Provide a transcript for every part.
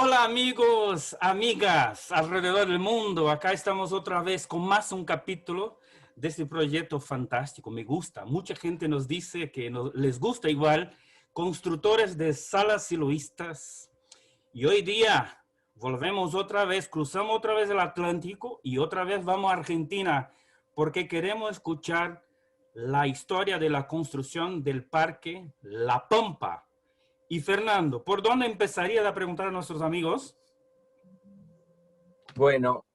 Hola amigos, amigas, alrededor del mundo. Acá estamos otra vez con más un capítulo de este proyecto fantástico. Me gusta. Mucha gente nos dice que les gusta igual. Constructores de salas siloístas. Y hoy día volvemos otra vez, cruzamos otra vez el Atlántico y otra vez vamos a Argentina porque queremos escuchar la historia de la construcción del Parque La Pampa. Y Fernando, ¿por dónde empezaría a preguntar a nuestros amigos? Bueno,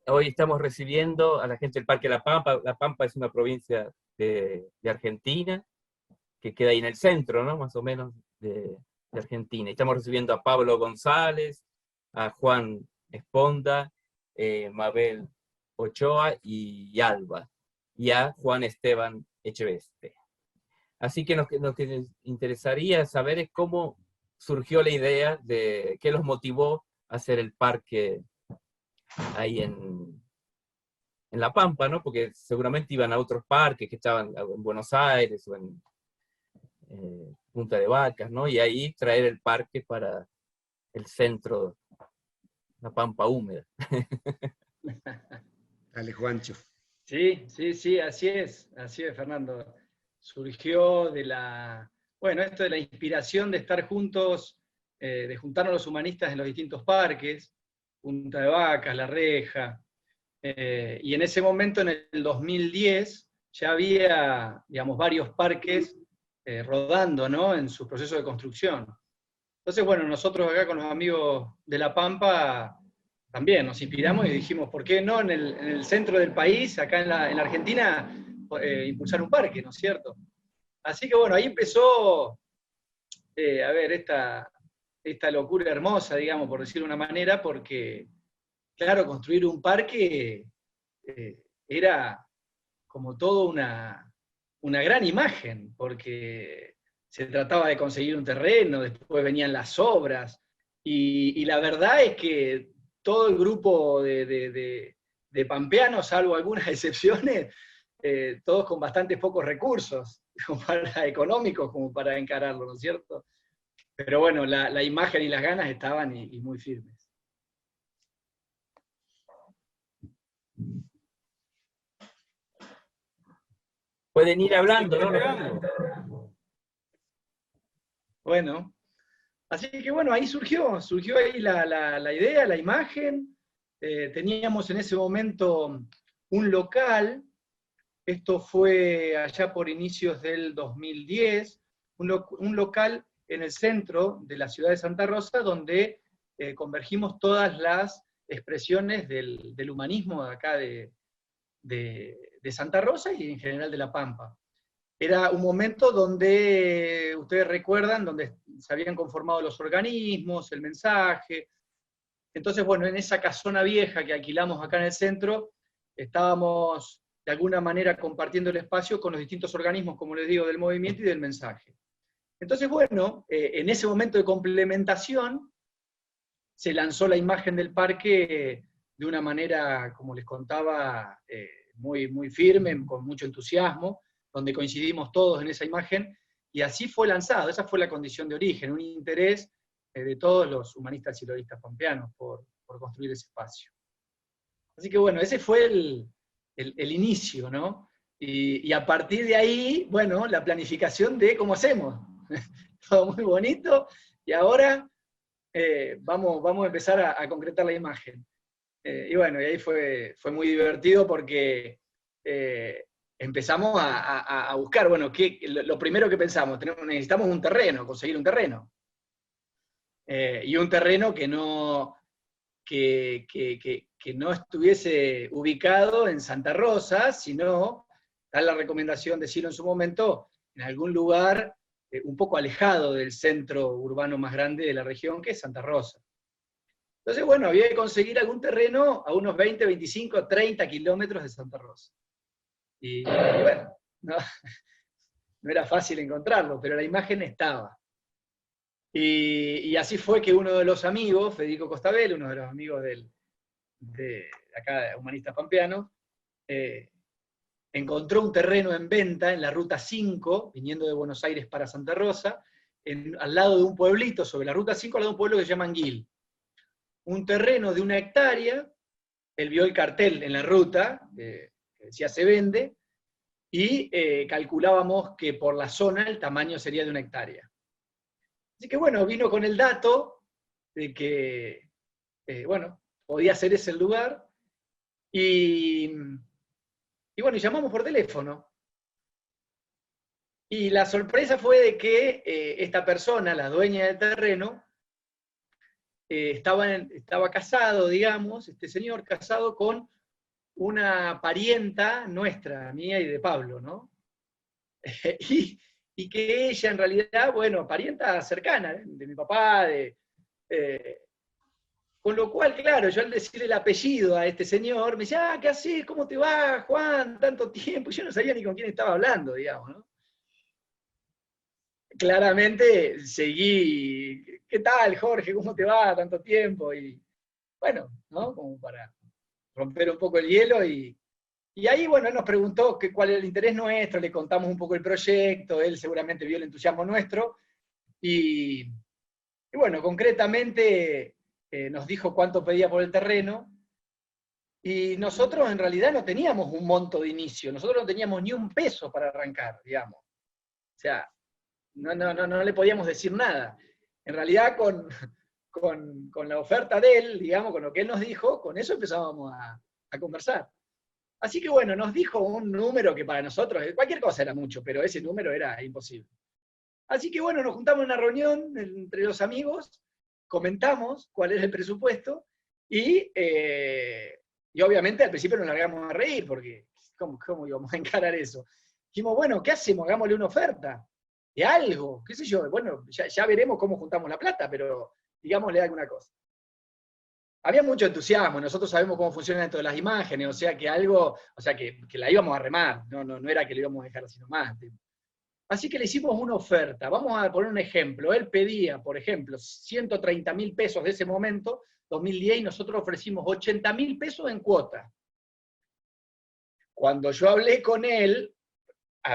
hoy estamos recibiendo a la gente del Parque La Pampa. La Pampa es una provincia de Argentina, que queda ahí en el centro, ¿no? Más o menos de Argentina. Estamos recibiendo a Pablo González, a Juan Esponda, Mabel Ochoa y Alba, y a Juan Esteban Echeveste. Así que lo que nos interesaría saber es cómo surgió la idea de qué los motivó a hacer el parque ahí en La Pampa, ¿no? Porque seguramente iban a otros parques que estaban en Buenos Aires o en Punta de Vacas, ¿no? Y ahí traer el parque para el centro, La Pampa húmeda. Dale, Juancho. Sí, sí, sí, así es, Fernando. Surgió bueno, esto de la inspiración de estar juntos, de juntarnos los humanistas en los distintos parques, Punta de Vacas, La Reja, y en ese momento, en el 2010, ya había, digamos, varios parques rodando, ¿no?, en su proceso de construcción. Entonces, bueno, nosotros acá con los amigos de La Pampa también nos inspiramos y dijimos, ¿por qué no en el centro del país, acá en la Argentina, impulsar un parque, ¿no es cierto? Así que bueno, ahí empezó, a ver, esta locura hermosa, digamos, por decirlo de una manera, porque, claro, construir un parque era como todo una gran imagen, porque se trataba de conseguir un terreno, después venían las obras, y la verdad es que todo el grupo de pampeanos, salvo algunas excepciones, todos con bastantes pocos recursos económicos como para encararlo, ¿no es cierto? Pero bueno, la imagen y las ganas estaban y muy firmes. Pueden ir hablando, ¿no? Bueno, así que bueno, ahí surgió ahí la idea, la imagen. Teníamos en ese momento un local, esto fue allá por inicios del 2010, un local en el centro de la ciudad de Santa Rosa, donde convergimos todas las expresiones del humanismo de acá de Santa Rosa y en general de La Pampa. Era un momento donde, ustedes recuerdan, donde se habían conformado los organismos, el mensaje. Entonces, bueno, en esa casona vieja que alquilamos acá en el centro, estábamos de alguna manera compartiendo el espacio con los distintos organismos, como les digo, del movimiento y del mensaje. Entonces, bueno, en ese momento de complementación, se lanzó la imagen del parque de una manera, como les contaba, muy, muy firme, con mucho entusiasmo, donde coincidimos todos en esa imagen, y así fue lanzado, esa fue la condición de origen, un interés de todos los humanistas y siloístas pampeanos por construir ese espacio. Así que bueno, ese fue el inicio, ¿no? Y a partir de ahí, bueno, la planificación de cómo hacemos. Todo muy bonito, y ahora vamos a empezar a concretar la imagen. Y bueno, y ahí fue muy divertido porque empezamos a buscar, bueno, lo primero que pensamos, necesitamos un terreno, conseguir un terreno. Y un terreno que no estuviese ubicado en Santa Rosa, sino, da la recomendación decirlo en su momento, en algún lugar un poco alejado del centro urbano más grande de la región, que es Santa Rosa. Entonces, bueno, había que conseguir algún terreno a unos 20, 25, 30 kilómetros de Santa Rosa. Y bueno, no, no era fácil encontrarlo, pero la imagen estaba. Y así fue que uno de los amigos, Federico Costabel, uno de los amigos de acá, Humanistas Pampeanos, encontró un terreno en venta en la Ruta 5, viniendo de Buenos Aires para Santa Rosa, al lado de un pueblito, sobre la Ruta 5, al lado de un pueblo que se llama Anguil. Un terreno de 1 hectárea, él vio el cartel en la ruta, que decía se vende, y calculábamos que por la zona el tamaño sería de 1 hectárea. Así que bueno, vino con el dato de que, bueno, podía ser ese el lugar, y bueno, llamamos por teléfono. Y la sorpresa fue de que esta persona, la dueña del terreno, estaba casado, digamos, este señor casado con una parienta nuestra, mía y de Pablo, ¿no? y que ella en realidad, bueno, parienta cercana, de mi papá, con lo cual, claro, yo al decirle el apellido a este señor, me decía, ¿qué haces? ¿Cómo te va, Juan? Tanto tiempo. Yo no sabía ni con quién estaba hablando, digamos, ¿no? Claramente seguí, ¿qué tal, Jorge? ¿Cómo te va? Tanto tiempo. Y bueno, ¿no? Como para romper un poco el hielo. Y ahí, bueno, él nos preguntó cuál era el interés nuestro, le contamos un poco el proyecto, él seguramente vio el entusiasmo nuestro. Y bueno, concretamente nos dijo cuánto pedía por el terreno. Y nosotros en realidad no teníamos un monto de inicio, nosotros no teníamos ni un peso para arrancar, digamos. O sea, no le podíamos decir nada. En realidad, con la oferta de él, digamos, con lo que él nos dijo, con eso empezábamos a conversar. Así que bueno, nos dijo un número que para nosotros, cualquier cosa era mucho, pero ese número era imposible. Así que bueno, nos juntamos en una reunión entre los amigos, comentamos cuál era el presupuesto, y obviamente al principio nos largamos a reír, porque ¿cómo íbamos a encarar eso? Dijimos, bueno, ¿qué hacemos? Hagámosle una oferta de algo, qué sé yo, bueno, ya veremos cómo juntamos la plata, pero digámosle alguna cosa. Había mucho entusiasmo, nosotros sabemos cómo funcionan esto de las imágenes, o sea que que la íbamos a remar, no era que lo íbamos a dejar así nomás. Así que le hicimos una oferta, vamos a poner un ejemplo, él pedía, por ejemplo, 130.000 pesos de ese momento, 2010, y nosotros ofrecimos 80.000 pesos en cuota. Cuando yo hablé con él,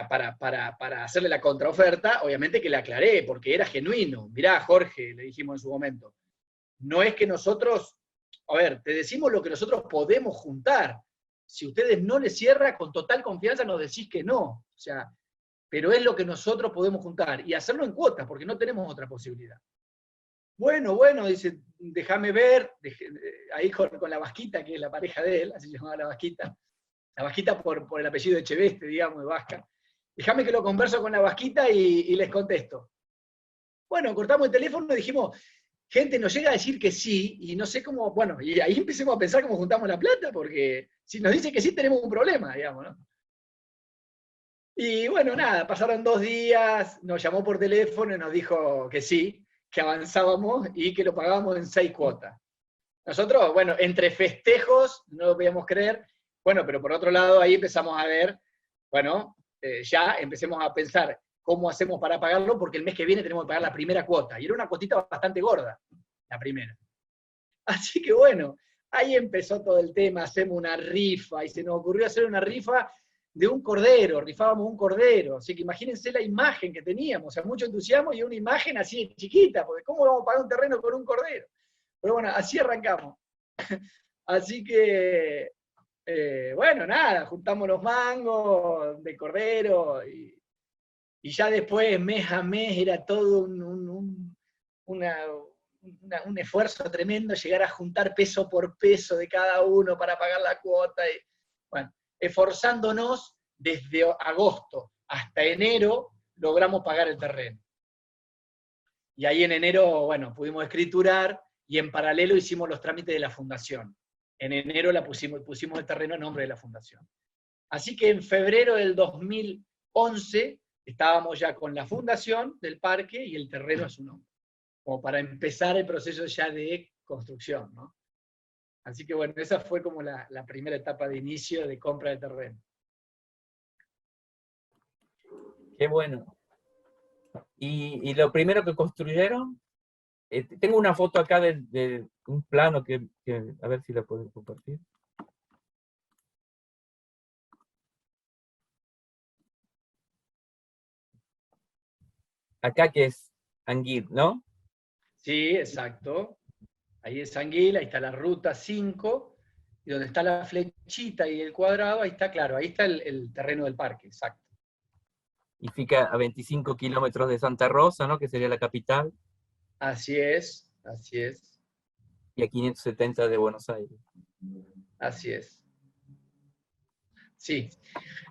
para hacerle la contraoferta, obviamente que le aclaré, porque era genuino. Mirá, Jorge, le dijimos en su momento, no es que nosotros, a ver, te decimos lo que nosotros podemos juntar. Si ustedes no les cierra, con total confianza nos decís que no. O sea, pero es lo que nosotros podemos juntar, y hacerlo en cuotas, porque no tenemos otra posibilidad. Bueno, dice, déjame ver, ahí con la Vasquita, que es la pareja de él, así se llamaba la Vasquita por el apellido de Echeveste, digamos, de Vasca. Déjame que lo converso con la Vasquita y les contesto. Bueno, cortamos el teléfono y dijimos, gente nos llega a decir que sí, y no sé cómo, bueno, y ahí empecemos a pensar cómo juntamos la plata, porque si nos dice que sí tenemos un problema, digamos, ¿no? Y bueno, nada, pasaron 2 días, nos llamó por teléfono y nos dijo que sí, que avanzábamos y que lo pagábamos en 6 cuotas. Nosotros, bueno, entre festejos, no lo podíamos creer, bueno, pero por otro lado ahí empezamos a ver, bueno, ya empecemos a pensar cómo hacemos para pagarlo, porque el mes que viene tenemos que pagar la primera cuota, y era una cuotita bastante gorda, la primera. Así que bueno, ahí empezó todo el tema, hacemos una rifa, y se nos ocurrió hacer una rifa de un cordero, rifábamos un cordero, así que imagínense la imagen que teníamos, o sea, mucho entusiasmo y una imagen así de chiquita, porque ¿cómo vamos a pagar un terreno con un cordero? Pero bueno, así arrancamos. Así que, bueno, nada, juntamos los mangos de cordero, y ya después, mes a mes, era todo un esfuerzo tremendo llegar a juntar peso por peso de cada uno para pagar la cuota. Y, bueno, esforzándonos desde agosto hasta enero, logramos pagar el terreno. Y ahí en enero, bueno, pudimos escriturar, y en paralelo hicimos los trámites de la fundación. En enero pusimos el terreno en nombre de la fundación. Así que en febrero del 2011 estábamos ya con la fundación del parque y el terreno a su nombre, como para empezar el proceso ya de construcción, ¿no? Así que bueno, esa fue como la primera etapa de inicio de compra de terreno. Qué bueno. Y lo primero que construyeron, tengo una foto acá de un plano a ver si la pueden compartir. Acá que es Anguil, ¿no? Sí, exacto. Ahí es Anguil, ahí está la ruta 5, y donde está la flechita y el cuadrado, ahí está, claro, ahí está el terreno del parque, exacto. Y fica a 25 kilómetros de Santa Rosa, ¿no? Que sería la capital, Así es, así es, y a 570 de Buenos Aires. así es. Sí.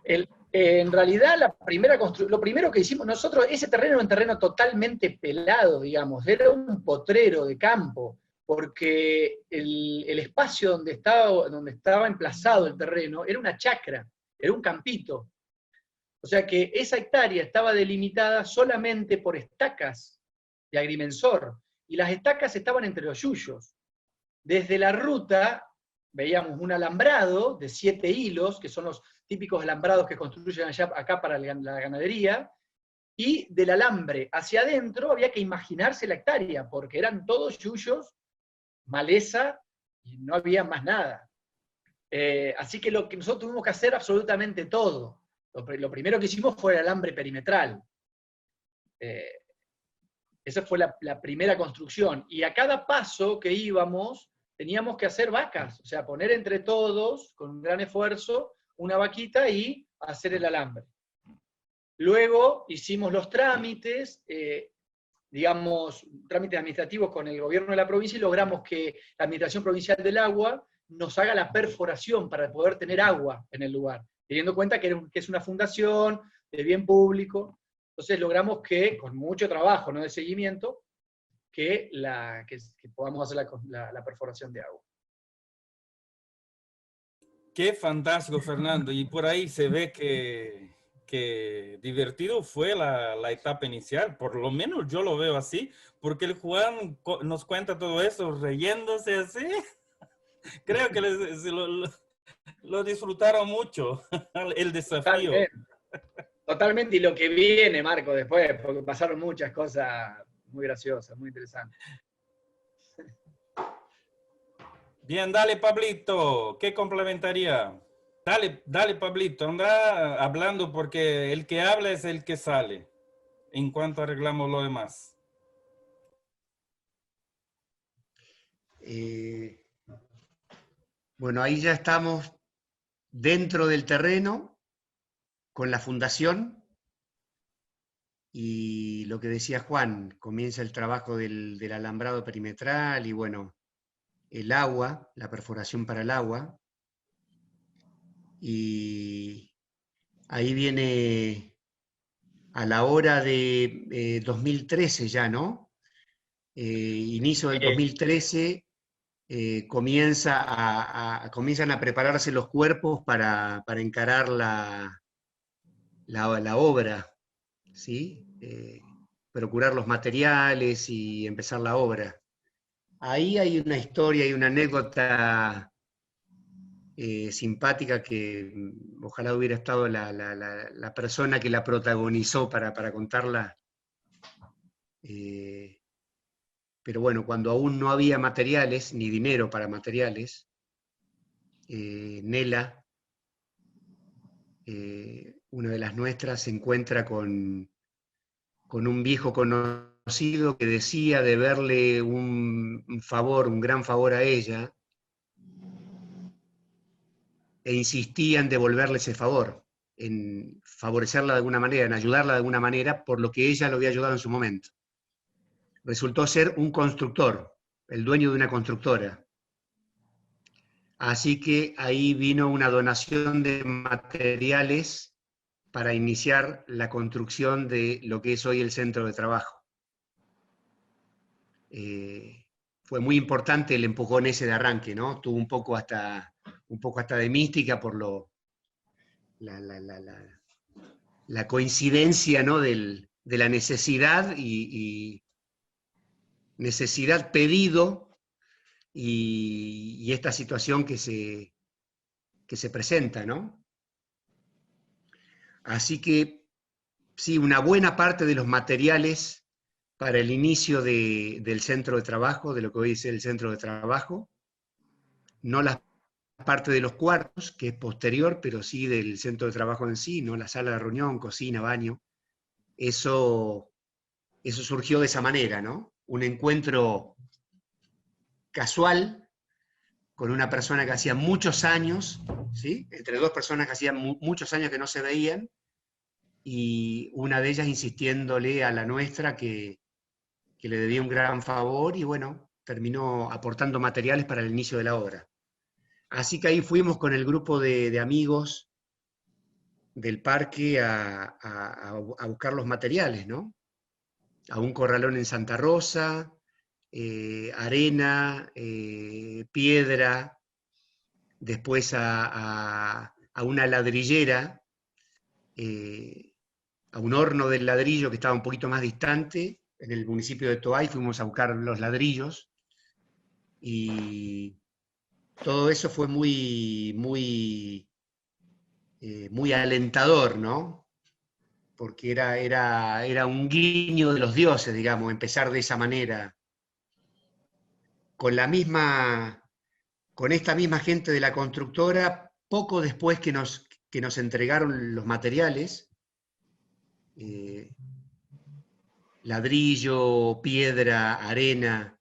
En realidad, lo primero que hicimos nosotros, ese terreno era un terreno totalmente pelado, digamos, era un potrero de campo, porque el espacio donde estaba emplazado el terreno era una chacra, era un campito. O sea que esa hectárea estaba delimitada solamente por estacas de agrimensor, y las estacas estaban entre los yuyos. Desde la ruta veíamos un alambrado de 7 hilos, que son los típicos alambrados que construyen acá para la ganadería, y del alambre hacia adentro había que imaginarse la hectárea, porque eran todos yuyos, maleza, y no había más nada. Así que lo que nosotros tuvimos que hacer absolutamente todo. Lo primero que hicimos fue el alambre perimetral. Esa fue la primera construcción. Y a cada paso que íbamos, teníamos que hacer vacas, o sea, poner entre todos, con un gran esfuerzo, una vaquita y hacer el alambre. Luego hicimos los trámites, digamos, trámites administrativos con el gobierno de la provincia, y logramos que la Administración Provincial del Agua nos haga la perforación para poder tener agua en el lugar, teniendo en cuenta que es una fundación de bien público. Entonces logramos que, con mucho trabajo, ¿no?, de seguimiento, que podamos hacer la perforación de agua. Qué fantástico, Fernando. Y por ahí se ve que divertido fue la etapa inicial. Por lo menos yo lo veo así, porque el Juan nos cuenta todo eso riéndose así. Creo que lo disfrutaron mucho, el desafío. Totalmente, y lo que viene, Marco, después, porque pasaron muchas cosas muy graciosas, muy interesantes. Bien, dale, Pablito, ¿qué complementaría? Dale, Pablito, anda hablando porque el que habla es el que sale, en cuanto arreglamos lo demás. Bueno, ahí ya estamos dentro del terreno con la fundación, y lo que decía Juan, comienza el trabajo del alambrado perimetral y bueno, el agua, la perforación para el agua, y ahí viene a la hora de 2013 ya, ¿no? Inicio del 2013, comienzan a prepararse los cuerpos para encarar la obra, ¿sí? Procurar los materiales y empezar la obra. Ahí hay una historia y una anécdota simpática que ojalá hubiera estado la persona que la protagonizó para contarla. Pero bueno, cuando aún no había materiales, ni dinero para materiales, Nela, una de las nuestras, se encuentra con un viejo conocido que decía deberle un favor, un gran favor a ella, e insistía en devolverle ese favor, en favorecerla de alguna manera, en ayudarla de alguna manera, por lo que ella lo había ayudado en su momento. Resultó ser un constructor, el dueño de una constructora. Así que ahí vino una donación de materiales para iniciar la construcción de lo que es hoy el centro de trabajo. Fue muy importante el empujón ese de arranque, ¿no? Tuvo un poco hasta de mística por la coincidencia, ¿no?, de la necesidad y necesidad pedido y esta situación que se presenta, ¿no? Así que, sí, una buena parte de los materiales para el inicio del centro de trabajo, de lo que hoy es el centro de trabajo, no la parte de los cuartos, que es posterior, pero sí del centro de trabajo en sí, no la sala de reunión, cocina, baño. Eso surgió de esa manera, ¿no? Un encuentro casual con una persona que hacía muchos años, ¿sí? Entre dos personas que hacían muchos años que no se veían, y una de ellas insistiéndole a la nuestra que le debía un gran favor, y bueno, terminó aportando materiales para el inicio de la obra. Así que ahí fuimos con el grupo de amigos del parque a buscar los materiales, ¿no? A un corralón en Santa Rosa, arena, piedra, después a una ladrillera, a un horno del ladrillo que estaba un poquito más distante, en el municipio de Toay. Fuimos a buscar los ladrillos, y todo eso fue muy, muy, muy alentador, ¿no? Porque era un guiño de los dioses, digamos, empezar de esa manera, con esta misma gente de la constructora, poco después que nos entregaron los materiales, ladrillo, piedra, arena,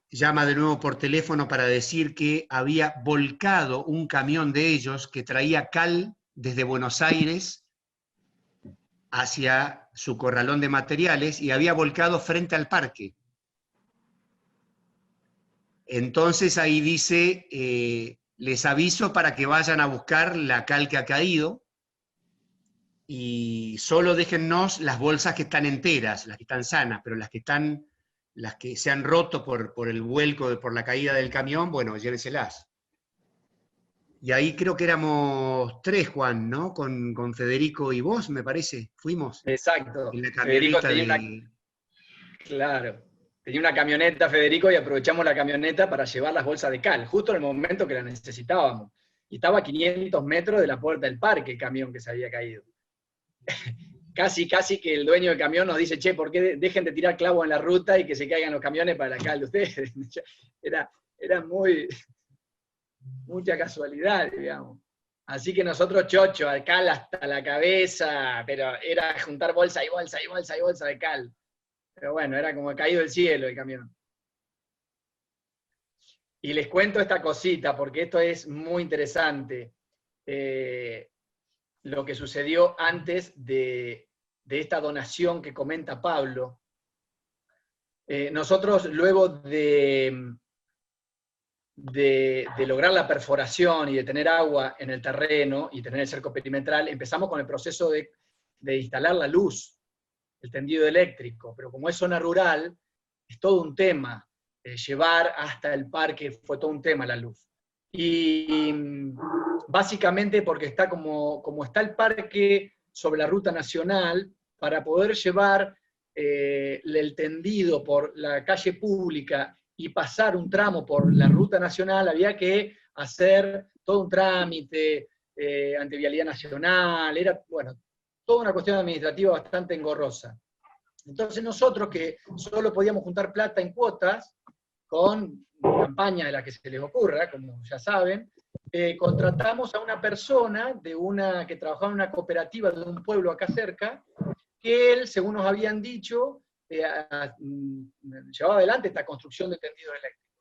llama de nuevo por teléfono para decir que había volcado un camión de ellos que traía cal desde Buenos Aires hacia su corralón de materiales, y había volcado frente al parque. Entonces ahí dice, les aviso para que vayan a buscar la cal que ha caído, y solo déjennos las bolsas que están enteras, las que están sanas, pero las que se han roto por el vuelco, por la caída del camión, bueno, lléveselas. Y ahí creo que éramos 3, Juan, ¿no? Con Federico y vos, me parece, fuimos. Exacto. En la Federico camioneta tenía Claro. Tenía una camioneta, Federico, y aprovechamos la camioneta para llevar las bolsas de cal, justo en el momento que las necesitábamos. Y estaba a 500 metros de la puerta del parque el camión que se había caído. Casi que el dueño del camión nos dice, che, ¿por qué dejen de tirar clavos en la ruta y que se caigan los camiones para la cal de ustedes? Era mucha casualidad, digamos. Así que nosotros, chocho, al cal hasta la cabeza, pero era juntar bolsa y bolsa y bolsa y bolsa de cal. Pero bueno, era como caído del cielo el camión. Y les cuento esta cosita, porque esto es muy interesante. Lo que sucedió antes de esta donación que comenta Pablo. Nosotros, luego de lograr la perforación y de tener agua en el terreno y tener el cerco perimetral, empezamos con el proceso de instalar la luz, el tendido eléctrico, pero como es zona rural, es todo un tema. Llevar hasta el parque fue todo un tema la luz. Y básicamente porque está como está el parque sobre la ruta nacional, para poder llevar el tendido por la calle pública y pasar un tramo por la ruta nacional, había que hacer todo un trámite ante Vialidad Nacional, era, bueno, toda una cuestión administrativa bastante engorrosa. Entonces nosotros, que solo podíamos juntar plata en cuotas, con campaña de la que se les ocurra, como ya saben, contratamos a una persona que trabajaba en una cooperativa de un pueblo acá cerca, que él, según nos habían dicho, llevaba adelante esta construcción de tendidos eléctricos.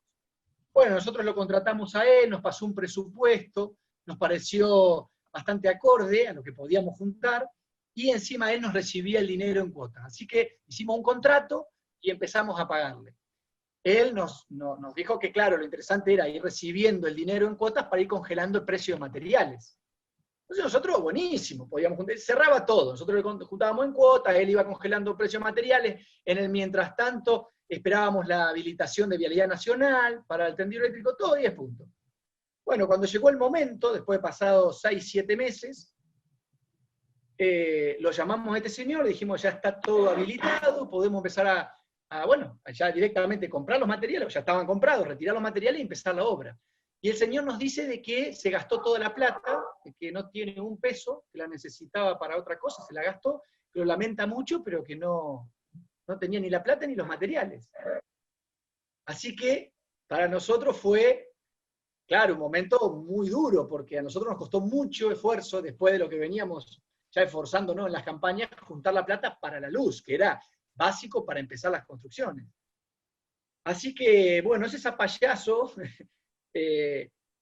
Bueno, nosotros lo contratamos a él, nos pasó un presupuesto, nos pareció bastante acorde a lo que podíamos juntar, y encima él nos recibía el dinero en cuotas. Así que hicimos un contrato y empezamos a pagarle. Él nos dijo que, claro, lo interesante era ir recibiendo el dinero en cuotas para ir congelando el precio de materiales. Entonces nosotros, buenísimo, podíamos juntar, cerraba todo, nosotros le juntábamos en cuotas, él iba congelando el precio de materiales, en el mientras tanto esperábamos la habilitación de Vialidad Nacional para el tendido eléctrico, todo 10 puntos. Bueno, cuando llegó el momento, después de pasados 6, 7 meses, lo llamamos a este señor, le dijimos, ya está todo habilitado, podemos empezar bueno, ya directamente comprar los materiales, ya estaban comprados, retirar los materiales y empezar la obra. Y el señor nos dice de que se gastó toda la plata, de que no tiene un peso, que la necesitaba para otra cosa, se la gastó, que lo lamenta mucho, pero que no tenía ni la plata ni los materiales. Así que para nosotros fue, claro, un momento muy duro, porque a nosotros nos costó mucho esfuerzo, después de lo que veníamos ya esforzándonos en las campañas, juntar la plata para la luz, que era básico para empezar las construcciones. Así que, bueno, ese zapallazo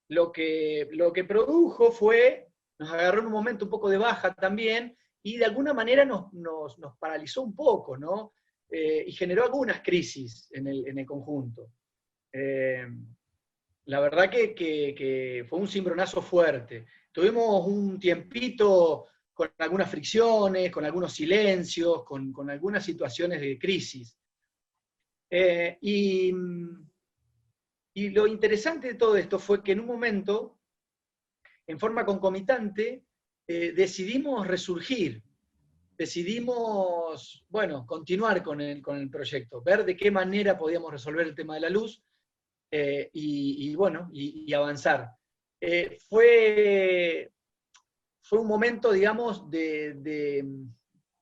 lo que produjo fue, nos agarró en un momento un poco de baja también, y de alguna manera nos paralizó un poco, ¿no? Y generó algunas crisis en el conjunto. La verdad que fue un cimbronazo fuerte. Tuvimos un tiempito con algunas fricciones, con algunos silencios, con algunas situaciones de crisis. Y lo interesante de todo esto fue que en un momento, en forma concomitante, decidimos resurgir, decidimos, bueno, continuar con el proyecto, ver de qué manera podíamos resolver el tema de la luz, y avanzar. Fue un momento, digamos, de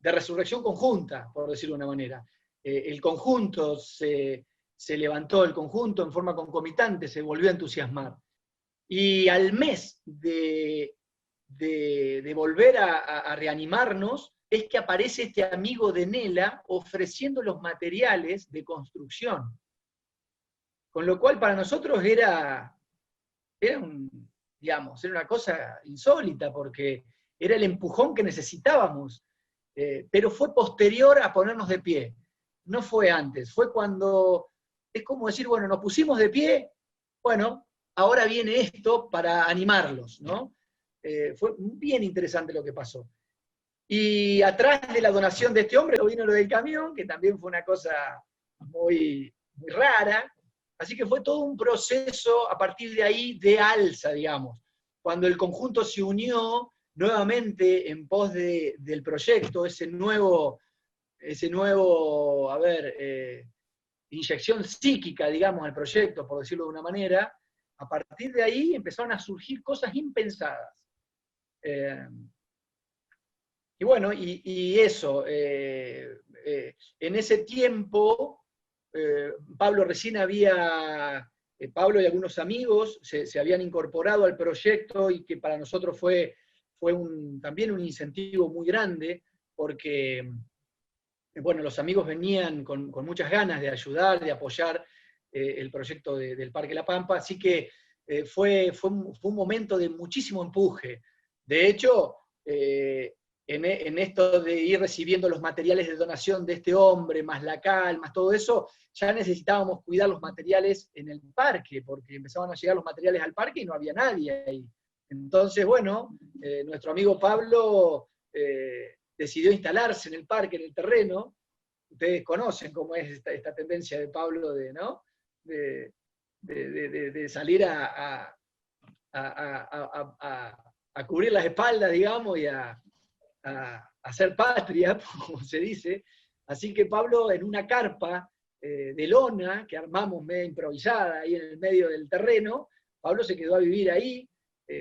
resurrección conjunta, por decirlo de una manera. El conjunto se levantó, el conjunto en forma concomitante se volvió a entusiasmar. Y al mes de volver a reanimarnos, es que aparece este amigo de Nela ofreciendo los materiales de construcción. Con lo cual para nosotros era una cosa insólita, porque era el empujón que necesitábamos, pero fue posterior a ponernos de pie, no fue antes, fue cuando, es como decir, bueno, nos pusimos de pie, bueno, ahora viene esto para animarlos, ¿no? Fue bien interesante lo que pasó. Y atrás de la donación de este hombre vino lo del camión, que también fue una cosa muy, muy rara. Así que fue todo un proceso a partir de ahí de alza, digamos. Cuando el conjunto se unió nuevamente en pos del proyecto, ese nuevo, inyección psíquica, digamos, al proyecto, por decirlo de una manera, a partir de ahí empezaron a surgir cosas impensadas. Y bueno, y eso, en ese tiempo, Pablo y algunos amigos se habían incorporado al proyecto, y que para nosotros fue también un incentivo muy grande, porque bueno, los amigos venían con muchas ganas de ayudar, de apoyar el proyecto del Parque La Pampa, así que fue un momento de muchísimo empuje. De hecho, en esto de ir recibiendo los materiales de donación de este hombre, más la cal, más todo eso, ya necesitábamos cuidar los materiales en el parque, porque empezaban a llegar los materiales al parque y no había nadie ahí. Entonces, bueno, nuestro amigo Pablo decidió instalarse en el parque, en el terreno. Ustedes conocen cómo es esta tendencia de Pablo ¿no? de salir a cubrir las espaldas, digamos, y a hacer patria, como se dice. Así que Pablo, en una carpa de lona que armamos media improvisada ahí en el medio del terreno, Pablo se quedó a vivir ahí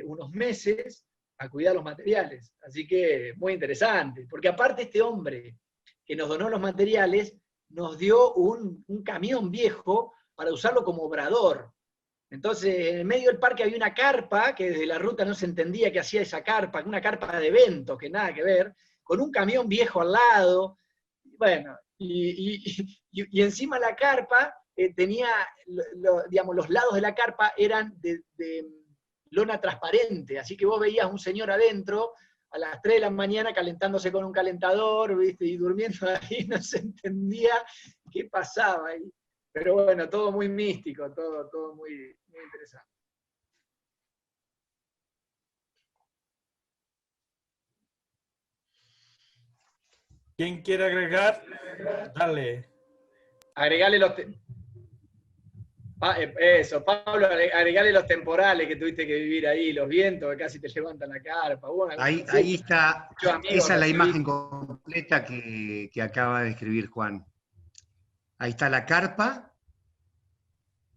unos meses a cuidar los materiales. Así que muy interesante, porque aparte este hombre que nos donó los materiales nos dio un camión viejo para usarlo como obrador. Entonces, en el medio del parque había una carpa, que desde la ruta no se entendía qué hacía esa carpa, una carpa de evento, que nada que ver, con un camión viejo al lado. Bueno, y encima la carpa tenía, digamos, los lados de la carpa eran de lona transparente, así que vos veías un señor adentro a las 3 de la mañana calentándose con un calentador, ¿viste? Y durmiendo ahí, no se entendía qué pasaba ahí. Pero bueno, todo muy místico, todo muy, muy interesante. ¿Quién quiere agregar? Dale. Agregale eso, Pablo, agregale los temporales que tuviste que vivir ahí, los vientos que casi te levantan la carpa. Bueno, ahí está, esa es la imagen completa que acaba de escribir Juan. Ahí está la carpa,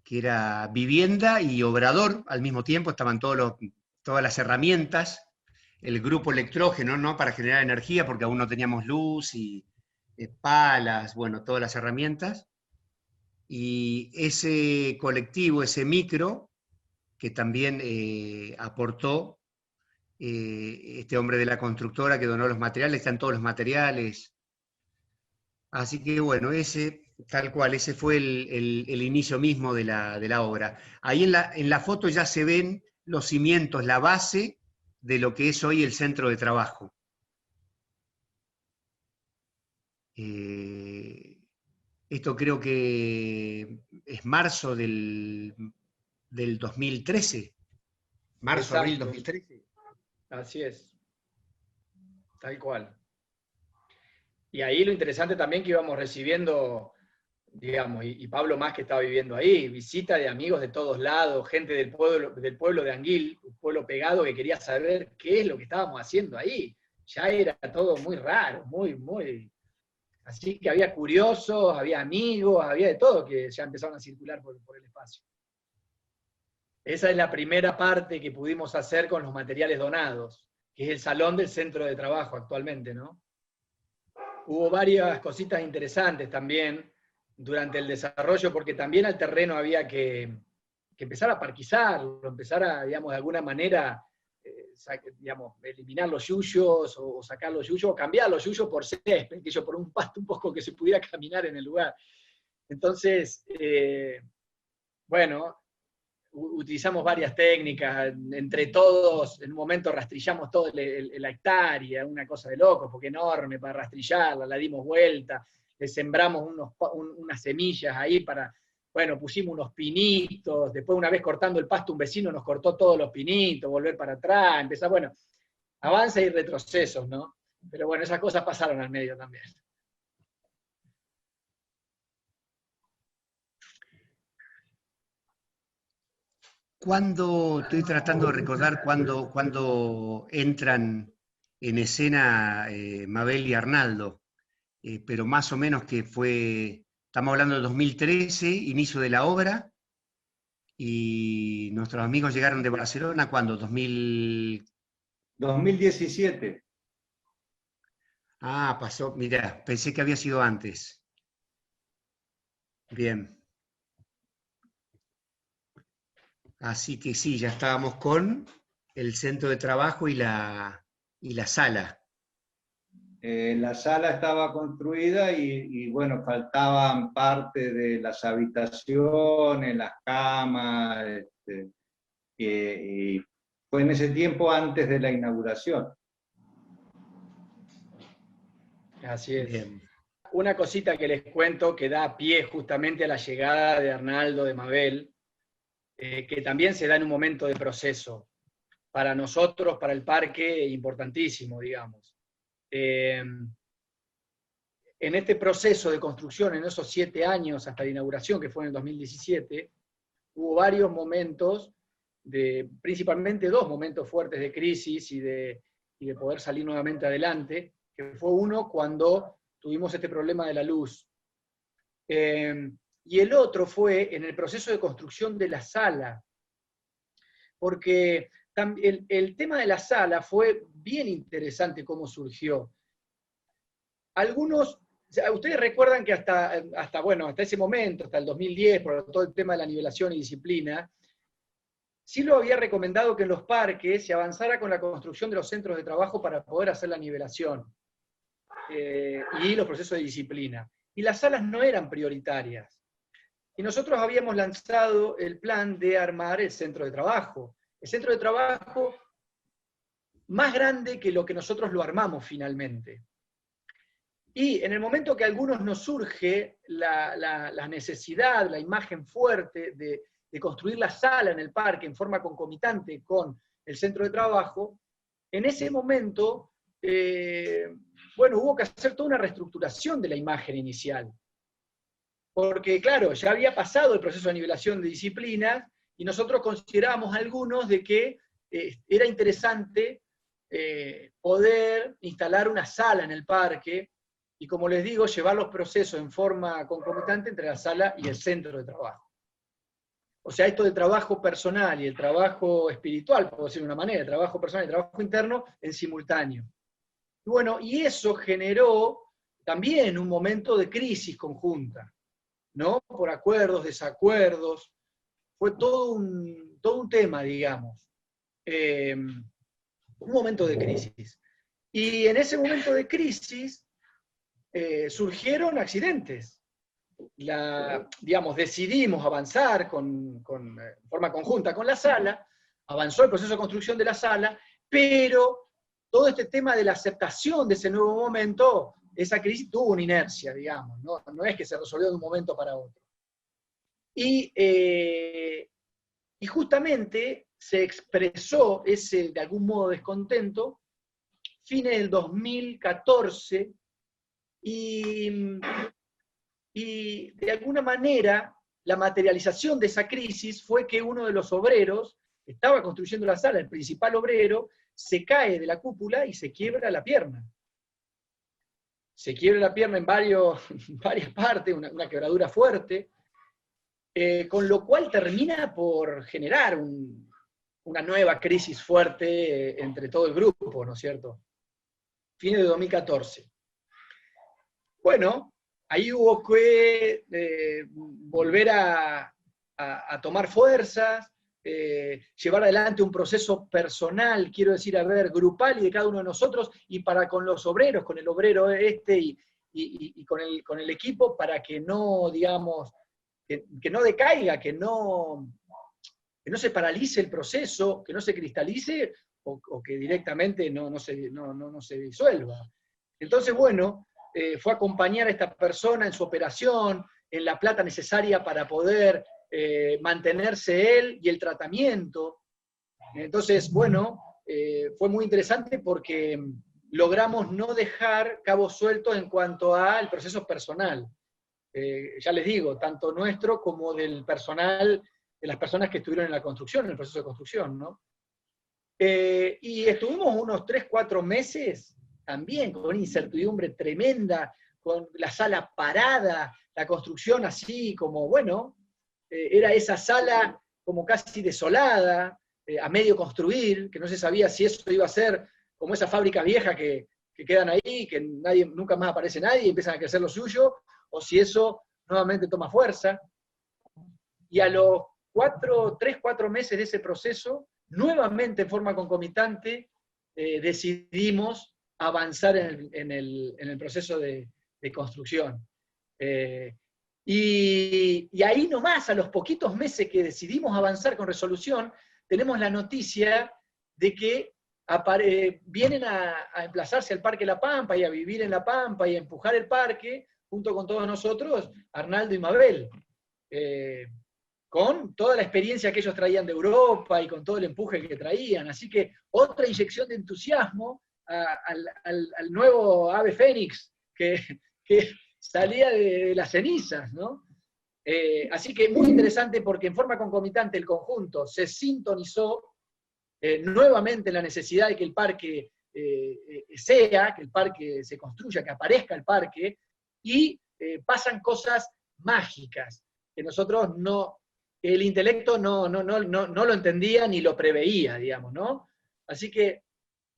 que era vivienda y obrador al mismo tiempo, estaban todas las herramientas, el grupo electrógeno, ¿no? Para generar energía, porque aún no teníamos luz y palas, bueno, todas las herramientas. Y ese colectivo, ese micro, que también aportó este hombre de la constructora que donó los materiales, están todos los materiales. Así que bueno, tal cual, ese fue el inicio mismo de la obra. Ahí en la foto ya se ven los cimientos, la base de lo que es hoy el centro de trabajo. Esto creo que es marzo del 2013. Marzo, abril Exacto. 2013. Así es. Tal cual. Y ahí lo interesante también que íbamos recibiendo, digamos, y Pablo más que estaba viviendo ahí, visita de amigos de todos lados, gente del pueblo de Anguil, un pueblo pegado que quería saber qué es lo que estábamos haciendo ahí. Ya era todo muy raro, muy... Así que había curiosos, había amigos, había de todo que ya empezaron a circular por el espacio. Esa es la primera parte que pudimos hacer con los materiales donados, que es el salón del centro de trabajo actualmente, ¿no? Hubo varias cositas interesantes también durante el desarrollo, porque también al terreno había que empezar a parquizarlo, empezar a, digamos, de alguna manera, digamos, eliminar los yuyos, o sacar los yuyos, o cambiar los yuyos por césped, por un pasto un poco que se pudiera caminar en el lugar. Entonces, bueno, utilizamos varias técnicas, entre todos, en un momento rastrillamos todo la hectárea, una cosa de loco, porque enorme para rastrillarla, la dimos vuelta, le sembramos unas semillas ahí para, bueno, pusimos unos pinitos, después una vez cortando el pasto un vecino nos cortó todos los pinitos, volver para atrás, empezar, bueno, avanza y retrocesos, ¿no? Pero bueno, esas cosas pasaron al medio también. Estoy tratando de recordar cuando entran en escena Mabel y Arnaldo, pero más o menos que estamos hablando de 2013, inicio de la obra, y nuestros amigos llegaron de Barcelona, ¿cuándo? 2017. Ah, pasó, mirá, pensé que había sido antes. Bien. Así que sí, ya estábamos con el centro de trabajo y la sala. La sala estaba construida y bueno, faltaban parte de las habitaciones, las camas, y fue en ese tiempo antes de la inauguración. Así es. Bien. Una cosita que les cuento que da pie justamente a la llegada de Arnaldo, de Mabel, que también se da en un momento de proceso. Para nosotros, para el parque, importantísimo, digamos. En este proceso de construcción, en esos 7 años hasta la inauguración, que fue en el 2017, hubo varios momentos, principalmente 2 momentos fuertes de crisis y de poder salir nuevamente adelante, que fue uno cuando tuvimos este problema de la luz. Y el otro fue en el proceso de construcción de la sala, porque el tema de la sala fue bien interesante cómo surgió. Algunos, ustedes recuerdan que hasta ese momento, hasta el 2010, por todo el tema de la nivelación y disciplina, Silo había recomendado que en los parques se avanzara con la construcción de los centros de trabajo para poder hacer la nivelación y los procesos de disciplina. Y las salas no eran prioritarias. Y nosotros habíamos lanzado el plan de armar el centro de trabajo. El centro de trabajo más grande que lo que nosotros lo armamos finalmente. Y en el momento que a algunos nos surge la necesidad, la imagen fuerte de construir la sala en el parque en forma concomitante con el centro de trabajo, en ese momento, hubo que hacer toda una reestructuración de la imagen inicial. Porque, claro, ya había pasado el proceso de nivelación de disciplinas y nosotros considerábamos algunos de que era interesante poder instalar una sala en el parque y como les digo, llevar los procesos en forma concomitante entre la sala y el centro de trabajo. O sea, esto del trabajo personal y el trabajo espiritual, por decirlo de una manera, el trabajo personal y el trabajo interno en simultáneo. Y bueno, y eso generó también un momento de crisis conjunta, ¿no? Por acuerdos, desacuerdos, fue todo un tema, digamos. Un momento de crisis. Y en ese momento de crisis surgieron accidentes. Digamos, decidimos avanzar en forma conjunta con la sala, avanzó el proceso de construcción de la sala, pero todo este tema de la aceptación de ese nuevo momento, esa crisis tuvo una inercia, digamos, no es que se resolvió de un momento para otro. Y justamente se expresó ese, de algún modo, descontento, fines del 2014, y de alguna manera la materialización de esa crisis fue que uno de los obreros estaba construyendo la sala, el principal obrero, se cae de la cúpula y se quiebra la pierna. Se quiebra la pierna en varias partes, una quebradura fuerte, con lo cual termina por generar una nueva crisis fuerte entre todo el grupo, ¿no es cierto? Fines de 2014. Bueno, ahí hubo que volver a tomar fuerzas, llevar adelante un proceso personal, quiero decir, grupal y de cada uno de nosotros, y para con los obreros, con el obrero y con el equipo, para que no, digamos, que no decaiga, que no se paralice el proceso, que no se cristalice, o que directamente no se disuelva. Entonces, bueno, fue acompañar a esta persona en su operación, en la plata necesaria para poder mantenerse él y el tratamiento. Entonces, bueno, fue muy interesante porque logramos no dejar cabos sueltos en cuanto al proceso personal. Ya les digo, tanto nuestro como del personal, de las personas que estuvieron en la construcción, en el proceso de construcción, ¿no? Y estuvimos unos 3-4 meses también con una incertidumbre tremenda, con la sala parada, la construcción así como, bueno, era esa sala como casi desolada, a medio construir, que no se sabía si eso iba a ser como esa fábrica vieja que quedan ahí, que nunca más aparece nadie y empiezan a crecer lo suyo, o si eso nuevamente toma fuerza. Y a los 3-4 meses de ese proceso, nuevamente en forma concomitante, decidimos avanzar en el proceso de construcción. Y ahí nomás, a los poquitos meses que decidimos avanzar con resolución, tenemos la noticia de que vienen a emplazarse al Parque La Pampa y a vivir en La Pampa y a empujar el parque, junto con todos nosotros, Arnaldo y Mabel. Con toda la experiencia que ellos traían de Europa y con todo el empuje que traían. Así que otra inyección de entusiasmo al nuevo ave fénix que salía de las cenizas, ¿no? Así que muy interesante porque en forma concomitante el conjunto se sintonizó nuevamente en la necesidad de que el parque que el parque se construya, que aparezca el parque, y pasan cosas mágicas que nosotros el intelecto no lo entendía ni lo preveía, digamos, ¿no? Así que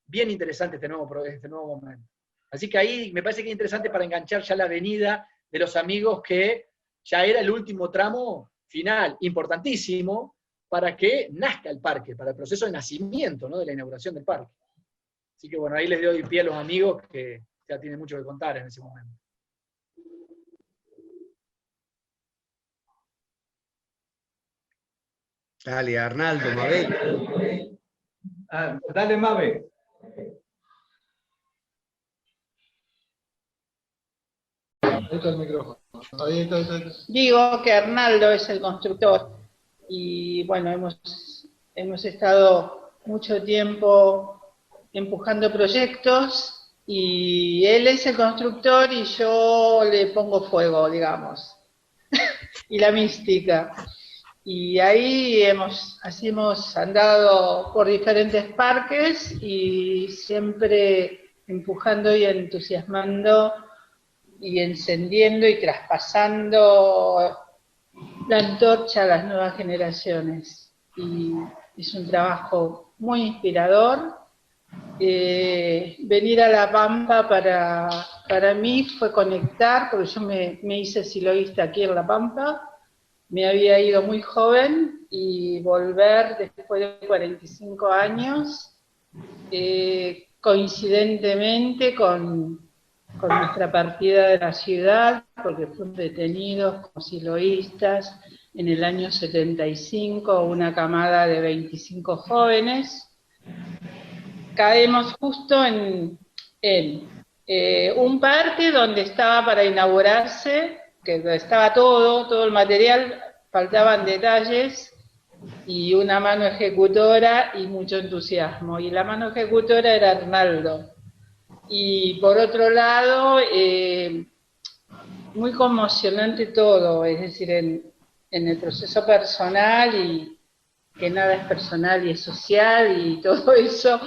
bien interesante este nuevo momento. Así que ahí me parece que es interesante para enganchar ya la venida de los amigos, que ya era el último tramo final, importantísimo, para que nazca el parque, para el proceso de nacimiento, ¿no?, de la inauguración del parque. Así que bueno, ahí les doy pie a los amigos que ya tienen mucho que contar en ese momento. Dale, Arnaldo, Mabel. Dale, Mabel. Ahí está el micrófono. Ahí está. Digo que Arnaldo es el constructor y bueno, hemos estado mucho tiempo empujando proyectos y él es el constructor y yo le pongo fuego, digamos, y la mística. Y ahí así hemos andado por diferentes parques y siempre empujando y entusiasmando y encendiendo y traspasando la antorcha a las nuevas generaciones. Y es un trabajo muy inspirador. Venir a La Pampa para mí fue conectar, porque yo me hice siloísta aquí en La Pampa, me había ido muy joven, y volver después de 45 años, coincidentemente con nuestra partida de la ciudad, porque fueron detenidos como siloístas en el año 75, una camada de 25 jóvenes. Caemos justo en un parque donde estaba para inaugurarse, que estaba todo el material, faltaban detalles, y una mano ejecutora y mucho entusiasmo. Y la mano ejecutora era Arnaldo. Y por otro lado, muy conmocionante todo, es decir, en el proceso personal, y que nada es personal y es social y todo eso.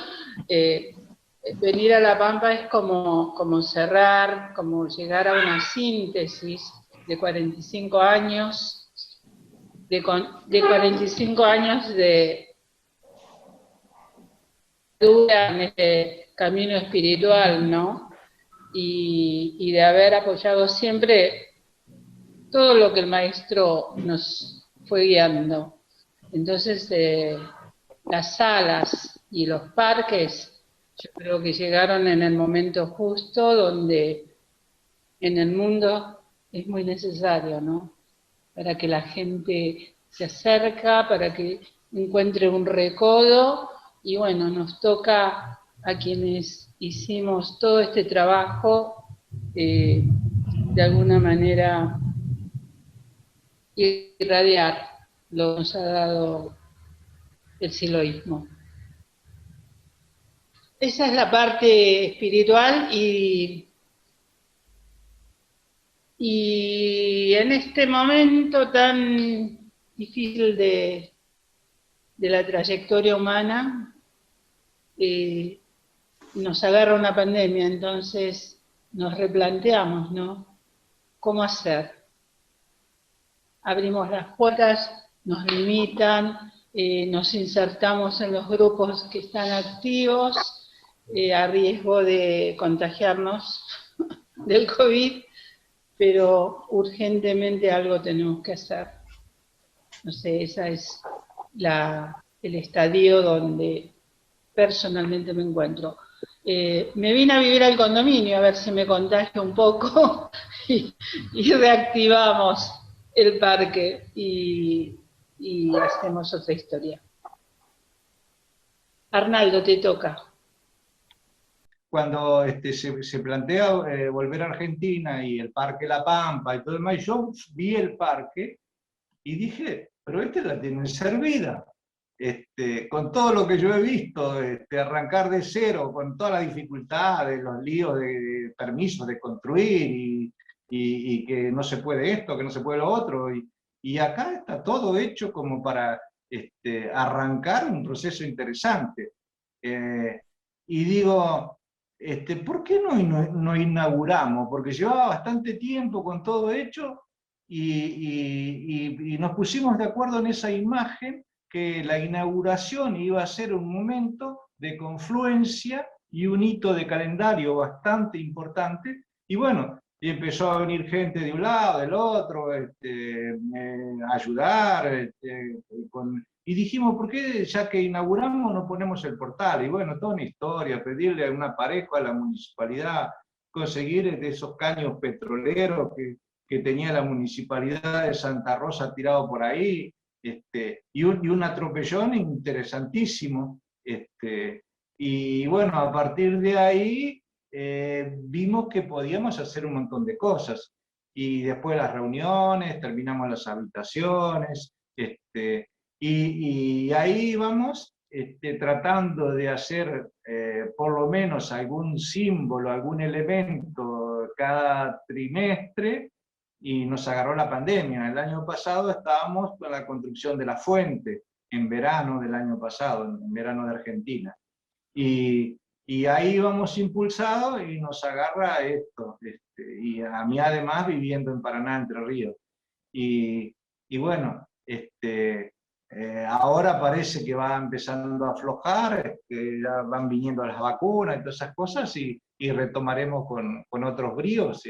Venir a La Pampa es como cerrar, como llegar a una síntesis de 45 años, de 45 años de duda en este camino espiritual, ¿no? Y de haber apoyado siempre todo lo que el maestro nos fue guiando. Entonces, las salas y los parques, yo creo que llegaron en el momento justo, donde en el mundo es muy necesario, ¿no? Para que la gente se acerca, para que encuentre un recodo, y bueno, nos toca a quienes hicimos todo este trabajo, de alguna manera irradiar lo que nos ha dado el siloísmo. Esa es la parte espiritual, y en este momento tan difícil de la trayectoria humana, nos agarra una pandemia, entonces nos replanteamos, ¿no? ¿Cómo hacer? Abrimos las puertas, nos limitan, nos insertamos en los grupos que están activos, a riesgo de contagiarnos del COVID, pero urgentemente algo tenemos que hacer. No sé, ese es el estadio donde personalmente me encuentro. Me vine a vivir al condominio a ver si me contagio un poco y reactivamos el parque y hacemos otra historia. Arnaldo, te toca. Cuando se plantea volver a Argentina y el Parque La Pampa y todo demás, yo vi el parque y dije, pero la tienen servida. Con todo lo que yo he visto, arrancar de cero, con todas las dificultades, los líos de permisos de construir, y que no se puede esto, que no se puede lo otro, y acá está todo hecho como para arrancar un proceso interesante. Y digo, ¿por qué no inauguramos? Porque llevaba bastante tiempo con todo hecho, y nos pusimos de acuerdo en esa imagen, que la inauguración iba a ser un momento de confluencia y un hito de calendario bastante importante, y bueno, y empezó a venir gente de un lado, del otro, a ayudar, y dijimos, ¿por qué ya que inauguramos no ponemos el portal? Y bueno, toda una historia, pedirle a una pareja a la municipalidad, conseguir de esos caños petroleros que tenía la municipalidad de Santa Rosa tirado por ahí, y un atropellón interesantísimo. Y bueno, a partir de ahí vimos que podíamos hacer un montón de cosas. Y después las reuniones, terminamos las habitaciones, y ahí vamos tratando de hacer por lo menos algún símbolo, algún elemento cada trimestre, y nos agarró la pandemia. El año pasado estábamos con la construcción de la fuente, en verano del año pasado, en verano de Argentina. Y Y ahí vamos impulsados y nos agarra esto. Y a mí además viviendo en Paraná, Entre Ríos. Y bueno, ahora parece que va empezando a aflojar, ya van viniendo las vacunas y todas esas cosas, y retomaremos con otros bríos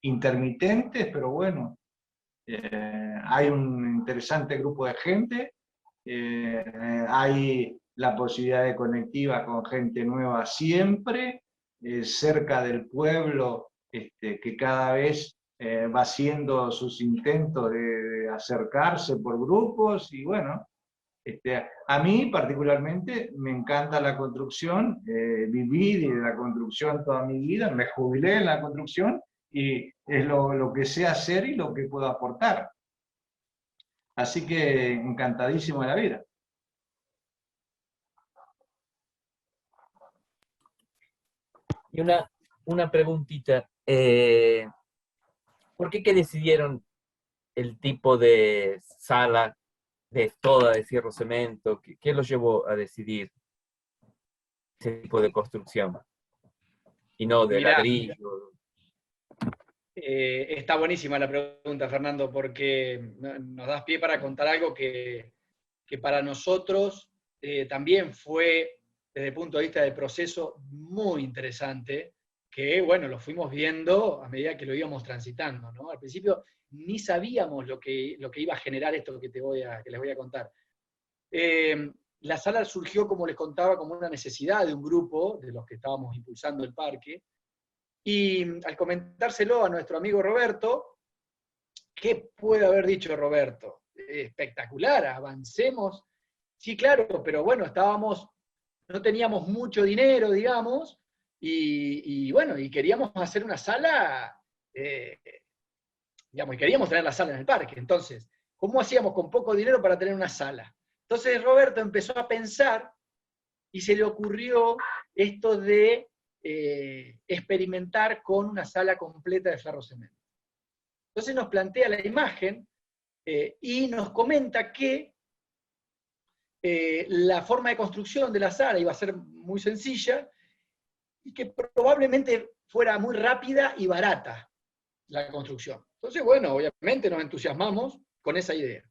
intermitentes, pero bueno, hay un interesante grupo de gente, hay la posibilidad de conectiva con gente nueva siempre, cerca del pueblo, que cada vez va haciendo sus intentos de acercarse por grupos, y bueno, a mí particularmente me encanta la construcción, viví de la construcción toda mi vida, me jubilé en la construcción, y es lo que sé hacer y lo que puedo aportar. Así que encantadísimo de la vida. Y una preguntita. ¿Por qué decidieron el tipo de sala de toda de fierro cemento? ¿Qué los llevó a decidir ese tipo de construcción? Y no de Mirá, ladrillo. está buenísima la pregunta, Fernando, porque nos das pie para contar algo que para nosotros también fue, desde el punto de vista del proceso, muy interesante, que bueno, lo fuimos viendo a medida que lo íbamos transitando, ¿no? Al principio ni sabíamos lo que iba a generar esto que les voy a contar. La sala surgió, como les contaba, como una necesidad de un grupo, de los que estábamos impulsando el parque, y al comentárselo a nuestro amigo Roberto, ¿qué puede haber dicho Roberto? Espectacular, avancemos. Sí, claro, pero bueno, no teníamos mucho dinero, digamos, y bueno, y queríamos hacer una sala, digamos, y queríamos tener la sala en el parque. Entonces, ¿cómo hacíamos con poco dinero para tener una sala? Entonces Roberto empezó a pensar y se le ocurrió esto de experimentar con una sala completa de ferrocemento. Entonces nos plantea la imagen y nos comenta que la forma de construcción de la sala iba a ser muy sencilla y que probablemente fuera muy rápida y barata la construcción. Entonces, bueno, obviamente nos entusiasmamos con esa idea.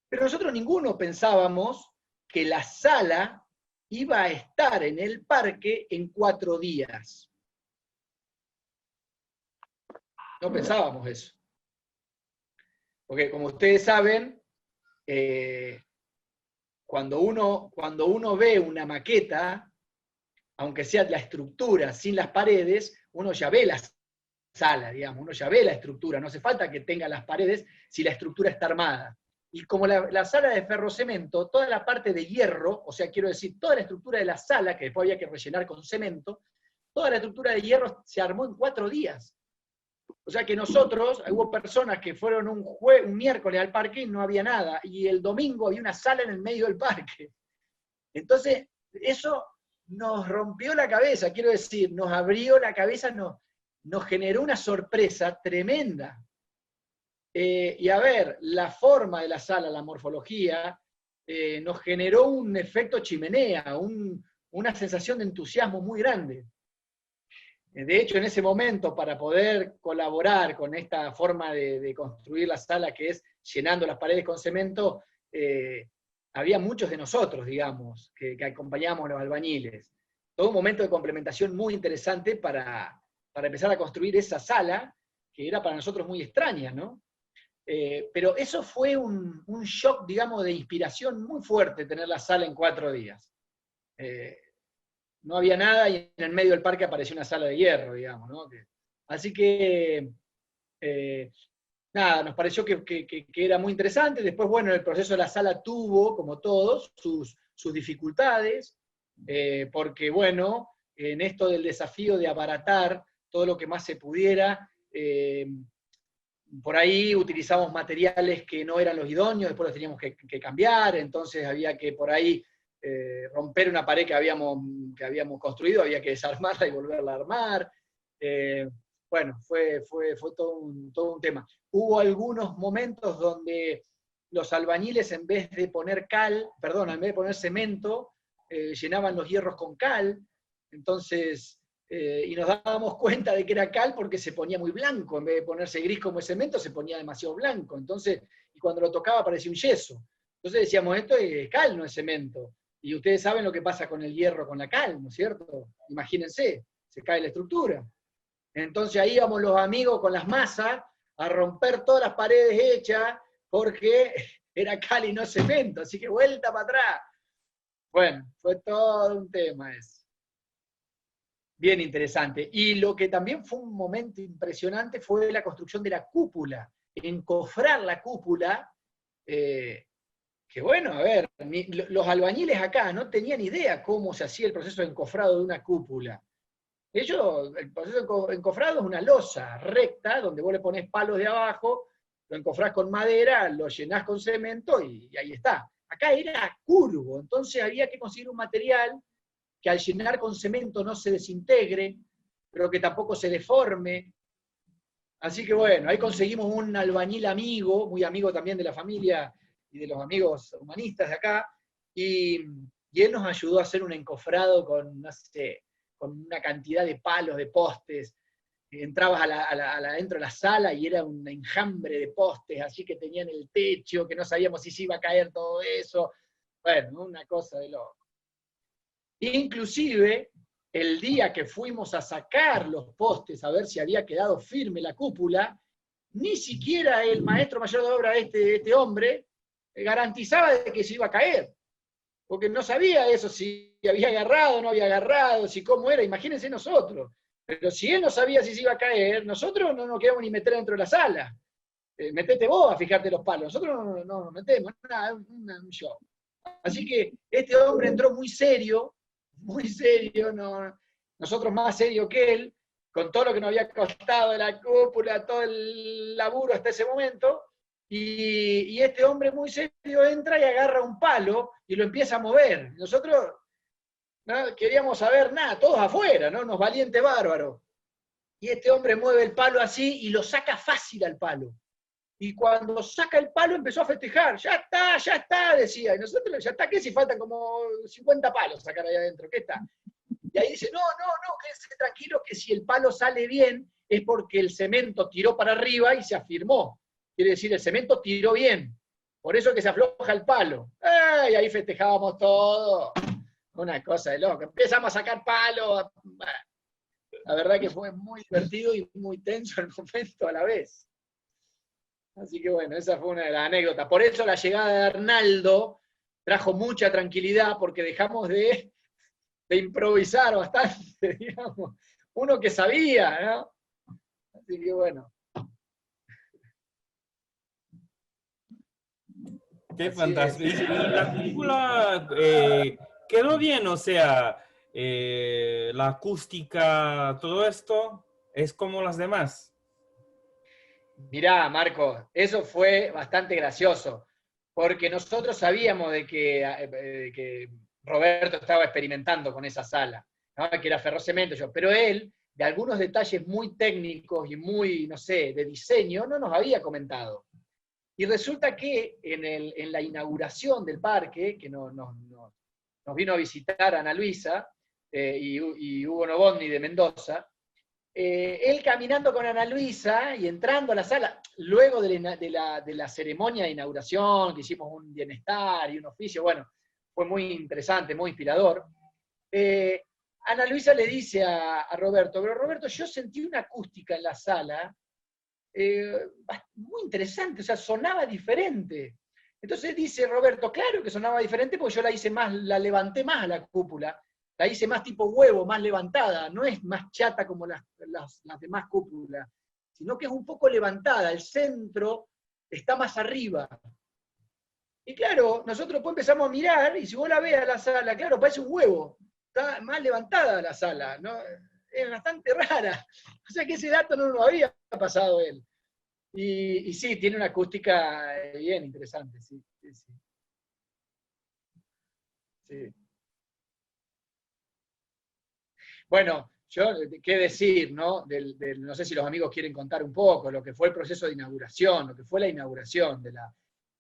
Pero nosotros ninguno pensábamos que la sala iba a estar en el parque en 4 días. No pensábamos eso. Porque como ustedes saben, cuando uno ve una maqueta, aunque sea la estructura sin las paredes, uno ya ve la sala, digamos, uno ya ve la estructura, no hace falta que tenga las paredes si la estructura está armada. Y como la sala de ferrocemento, toda la parte de hierro, o sea, quiero decir, toda la estructura de la sala, que después había que rellenar con cemento, toda la estructura de hierro se armó en 4 días. O sea que nosotros, hubo personas que fueron un miércoles al parque y no había nada, y el domingo había una sala en el medio del parque. Entonces, eso nos rompió la cabeza, quiero decir, nos abrió la cabeza, nos generó una sorpresa tremenda. Y a ver, la forma de la sala, la morfología, nos generó un efecto chimenea, una sensación de entusiasmo muy grande. De hecho, en ese momento, para poder colaborar con esta forma de construir la sala, que es llenando las paredes con cemento, había muchos de nosotros, digamos, que acompañábamos a los albañiles. Todo un momento de complementación muy interesante para empezar a construir esa sala, que era para nosotros muy extraña, ¿no? Pero eso fue un shock, digamos, de inspiración muy fuerte, tener la sala en 4 días. No había nada y en el medio del parque apareció una sala de hierro, digamos, ¿no? Así que, nada, nos pareció que era muy interesante. Después, bueno, el proceso de la sala tuvo, como todos, sus dificultades, porque, bueno, en esto del desafío de abaratar todo lo que más se pudiera, por ahí utilizamos materiales que no eran los idóneos, después los teníamos que cambiar, entonces había que por ahí romper una pared que habíamos construido, había que desarmarla y volverla a armar. Bueno, fue todo un tema. Hubo algunos momentos donde los albañiles, en vez de poner cemento, llenaban los hierros con cal, Entonces, y nos dábamos cuenta de que era cal porque se ponía muy blanco, en vez de ponerse gris como el cemento, se ponía demasiado blanco. Entonces, y cuando lo tocaba parecía un yeso. Entonces decíamos, esto es cal, no es cemento. Y ustedes saben lo que pasa con el hierro, con la cal, ¿no es cierto? Imagínense, se cae la estructura. Entonces ahí íbamos los amigos con las masas a romper todas las paredes hechas porque era cal y no cemento, así que vuelta para atrás. Bueno, fue todo un tema eso. Bien interesante. Y lo que también fue un momento impresionante fue la construcción de la cúpula, encofrar la cúpula, que bueno, a ver, los albañiles acá no tenían idea cómo se hacía el proceso de encofrado de una cúpula. El proceso de encofrado es una losa recta, donde vos le ponés palos de abajo, lo encofrás con madera, lo llenás con cemento y ahí está. Acá era curvo, entonces había que conseguir un material que al llenar con cemento no se desintegre, pero que tampoco se deforme. Así que bueno, ahí conseguimos un albañil amigo, muy amigo también de la familia y de los amigos humanistas de acá, y él nos ayudó a hacer un encofrado con, no sé, con una cantidad de palos, de postes. Entrabas dentro de la sala y era un enjambre de postes, así que tenían el techo, que no sabíamos si se iba a caer todo eso. Bueno, una cosa de loco. Inclusive, el día que fuimos a sacar los postes a ver si había quedado firme la cúpula, ni siquiera el maestro mayor de obra, este hombre, garantizaba de que se iba a caer. Porque no sabía eso, si había agarrado o no había agarrado, si cómo era, imagínense nosotros. Pero si él no sabía si se iba a caer, nosotros no nos queríamos ni meter dentro de la sala. Metete vos a fijarte los palos, nosotros no nos metemos, nada, un show. Así que este hombre entró muy serio, nosotros más serio que él, con todo lo que nos había costado la cúpula, todo el laburo hasta ese momento, y este hombre muy serio entra y agarra un palo y lo empieza a mover. Nosotros no queríamos saber nada, todos afuera, ¿no? Unos valientes bárbaros. Y este hombre mueve el palo así y lo saca fácil al palo. Y cuando saca el palo empezó a festejar. Ya está, decía. Y nosotros, ya está, ¿qué? Si faltan como 50 palos sacar ahí adentro, ¿qué está? Y ahí dice, no, quédense tranquilos que si el palo sale bien es porque el cemento tiró para arriba y se afirmó. Quiere decir, el cemento tiró bien. Por eso es que se afloja el palo. Y ahí festejábamos todo. Una cosa de loco. Empezamos a sacar palos. La verdad que fue muy divertido y muy tenso el momento a la vez. Así que bueno, esa fue una de las anécdotas. Por eso la llegada de Arnaldo trajo mucha tranquilidad, porque dejamos de improvisar bastante, digamos. Uno que sabía, ¿no? Así que bueno. Qué fantástico. Y la película quedó bien, o sea, la acústica, todo esto es como las demás. Mirá, Marco, eso fue bastante gracioso, porque nosotros sabíamos de que Roberto estaba experimentando con esa sala, ¿no? Que era ferrocemento, pero él, de algunos detalles muy técnicos y muy, no sé, de diseño, no nos había comentado. Y resulta que en la inauguración del parque, que nos vino a visitar Ana Luisa y Hugo Novotny de Mendoza, él caminando con Ana Luisa y entrando a la sala, luego de la ceremonia de inauguración, que hicimos un bienestar y un oficio, bueno, fue muy interesante, muy inspirador. Ana Luisa le dice a Roberto, pero Roberto, yo sentí una acústica en la sala muy interesante, o sea, sonaba diferente. Entonces dice Roberto, claro que sonaba diferente porque yo la levanté más a la cúpula. La hice más tipo huevo, más levantada, no es más chata como las demás cúpulas, sino que es un poco levantada, el centro está más arriba. Y claro, nosotros después empezamos a mirar, y si vos la ves a la sala, claro, parece un huevo, está más levantada la sala, ¿no? Es bastante rara. O sea que ese dato no lo había pasado él. Y sí, tiene una acústica bien interesante, sí. Bueno, yo, qué decir, ¿no? No sé si los amigos quieren contar un poco lo que fue el proceso de inauguración, lo que fue la inauguración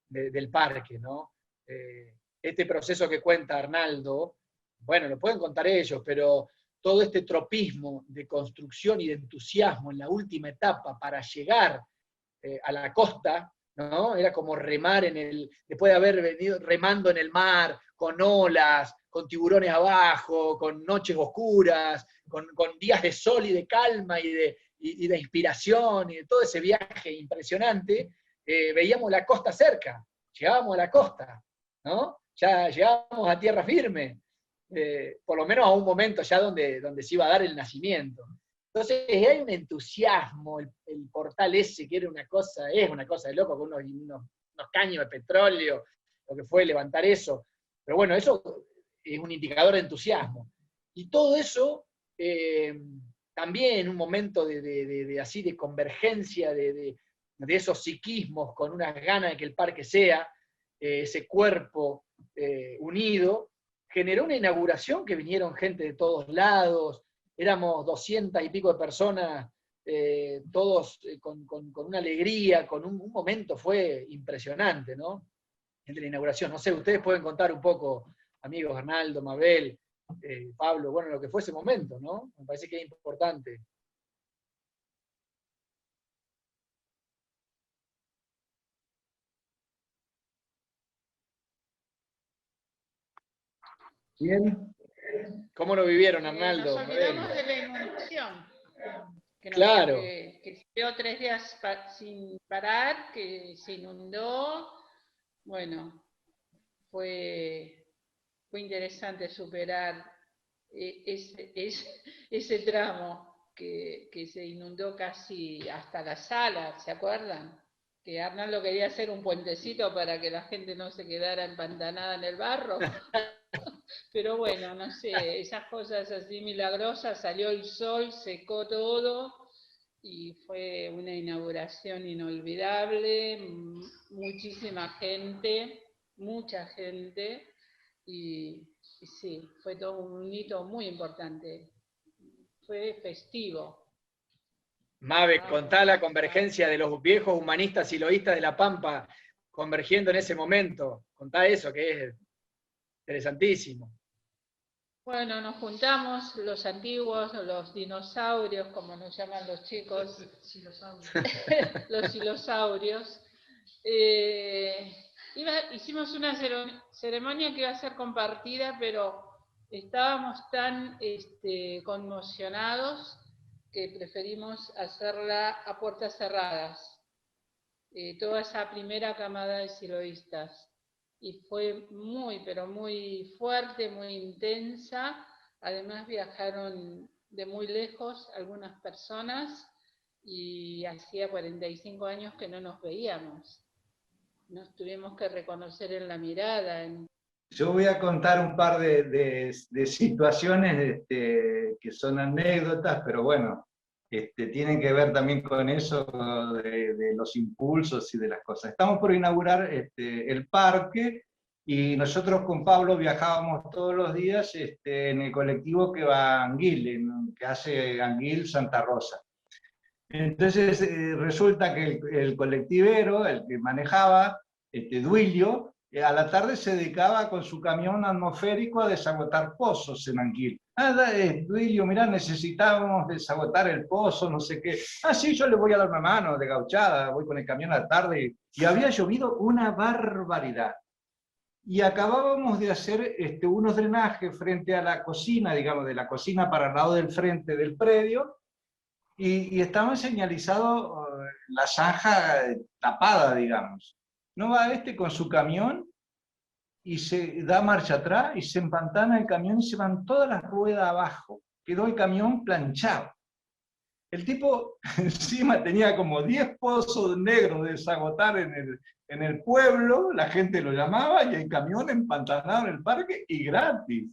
del parque, ¿no? Este proceso que cuenta Arnaldo, bueno, lo pueden contar ellos, pero todo este tropismo de construcción y de entusiasmo en la última etapa para llegar a la costa, ¿no? Era como remar después de haber venido remando en el mar, con olas, con tiburones abajo, con noches oscuras, con días de sol y de calma y de inspiración, y de todo ese viaje impresionante, veíamos la costa cerca, llegábamos a la costa, ¿no? Ya llegábamos a tierra firme, por lo menos a un momento ya donde se iba a dar el nacimiento. Entonces hay un entusiasmo, el portal ese, que es una cosa de loco, con unos caños de petróleo, lo que fue levantar eso. Pero bueno, eso es un indicador de entusiasmo. Y todo eso, también en un momento así de convergencia de esos psiquismos, con unas ganas de que el parque sea, ese cuerpo unido, generó una inauguración que vinieron gente de todos lados, éramos 200 y pico de personas, todos con una alegría, con un momento fue impresionante, ¿no? El de la inauguración. No sé, ustedes pueden contar un poco, amigos, Arnaldo, Mabel, Pablo, bueno, lo que fue ese momento, ¿no? Me parece que es importante. Bien. ¿Cómo lo vivieron, Arnaldo? Nos olvidamos de la inundación. Claro. Que siguió 3 días sin parar, que se inundó. Bueno, fue interesante superar ese tramo que se inundó casi hasta la sala, ¿se acuerdan? Que Arnaldo quería hacer un puentecito para que la gente no se quedara empantanada en el barro. Pero bueno, no sé, esas cosas así milagrosas, salió el sol, secó todo, y fue una inauguración inolvidable, muchísima gente, mucha gente, y sí, fue todo un hito muy importante, fue festivo. Mabe, contá la convergencia de los viejos humanistas y loístas de La Pampa convergiendo en ese momento, contá eso, que es interesantísimo. Bueno, nos juntamos los antiguos, los dinosaurios, como nos llaman los chicos, los silosaurios. Hicimos una ceremonia que iba a ser compartida, pero estábamos tan conmocionados que preferimos hacerla a puertas cerradas. Toda esa primera camada de siloístas. Y fue muy, pero muy fuerte, muy intensa. Además viajaron de muy lejos algunas personas y hacía 45 años que no nos veíamos. Nos tuvimos que reconocer en la mirada. Yo voy a contar un par de situaciones que son anécdotas, pero bueno, tienen que ver también con eso de los impulsos y de las cosas. Estamos por inaugurar el parque y nosotros con Pablo viajábamos todos los días en el colectivo que va a Anguil, que hace Anguil-Santa Rosa. Entonces resulta que el colectivero, el que manejaba, Duilio, a la tarde se dedicaba con su camión atmosférico a desagotar pozos en Anguil. Duilio, mirá, necesitábamos desagotar el pozo, no sé qué. Sí, yo le voy a dar una mano de gauchada, voy con el camión a la tarde. Y había llovido una barbaridad. Y acabábamos de hacer unos drenajes frente a la cocina, digamos, de la cocina para el lado del frente del predio, y estaban señalizados la zanja tapada, digamos. No va con su camión y se da marcha atrás y se empantana el camión y se van todas las ruedas abajo. Quedó el camión planchado. El tipo encima tenía como 10 pozos negros de desagotar en el pueblo, la gente lo llamaba, y el camión empantanado en el parque y gratis.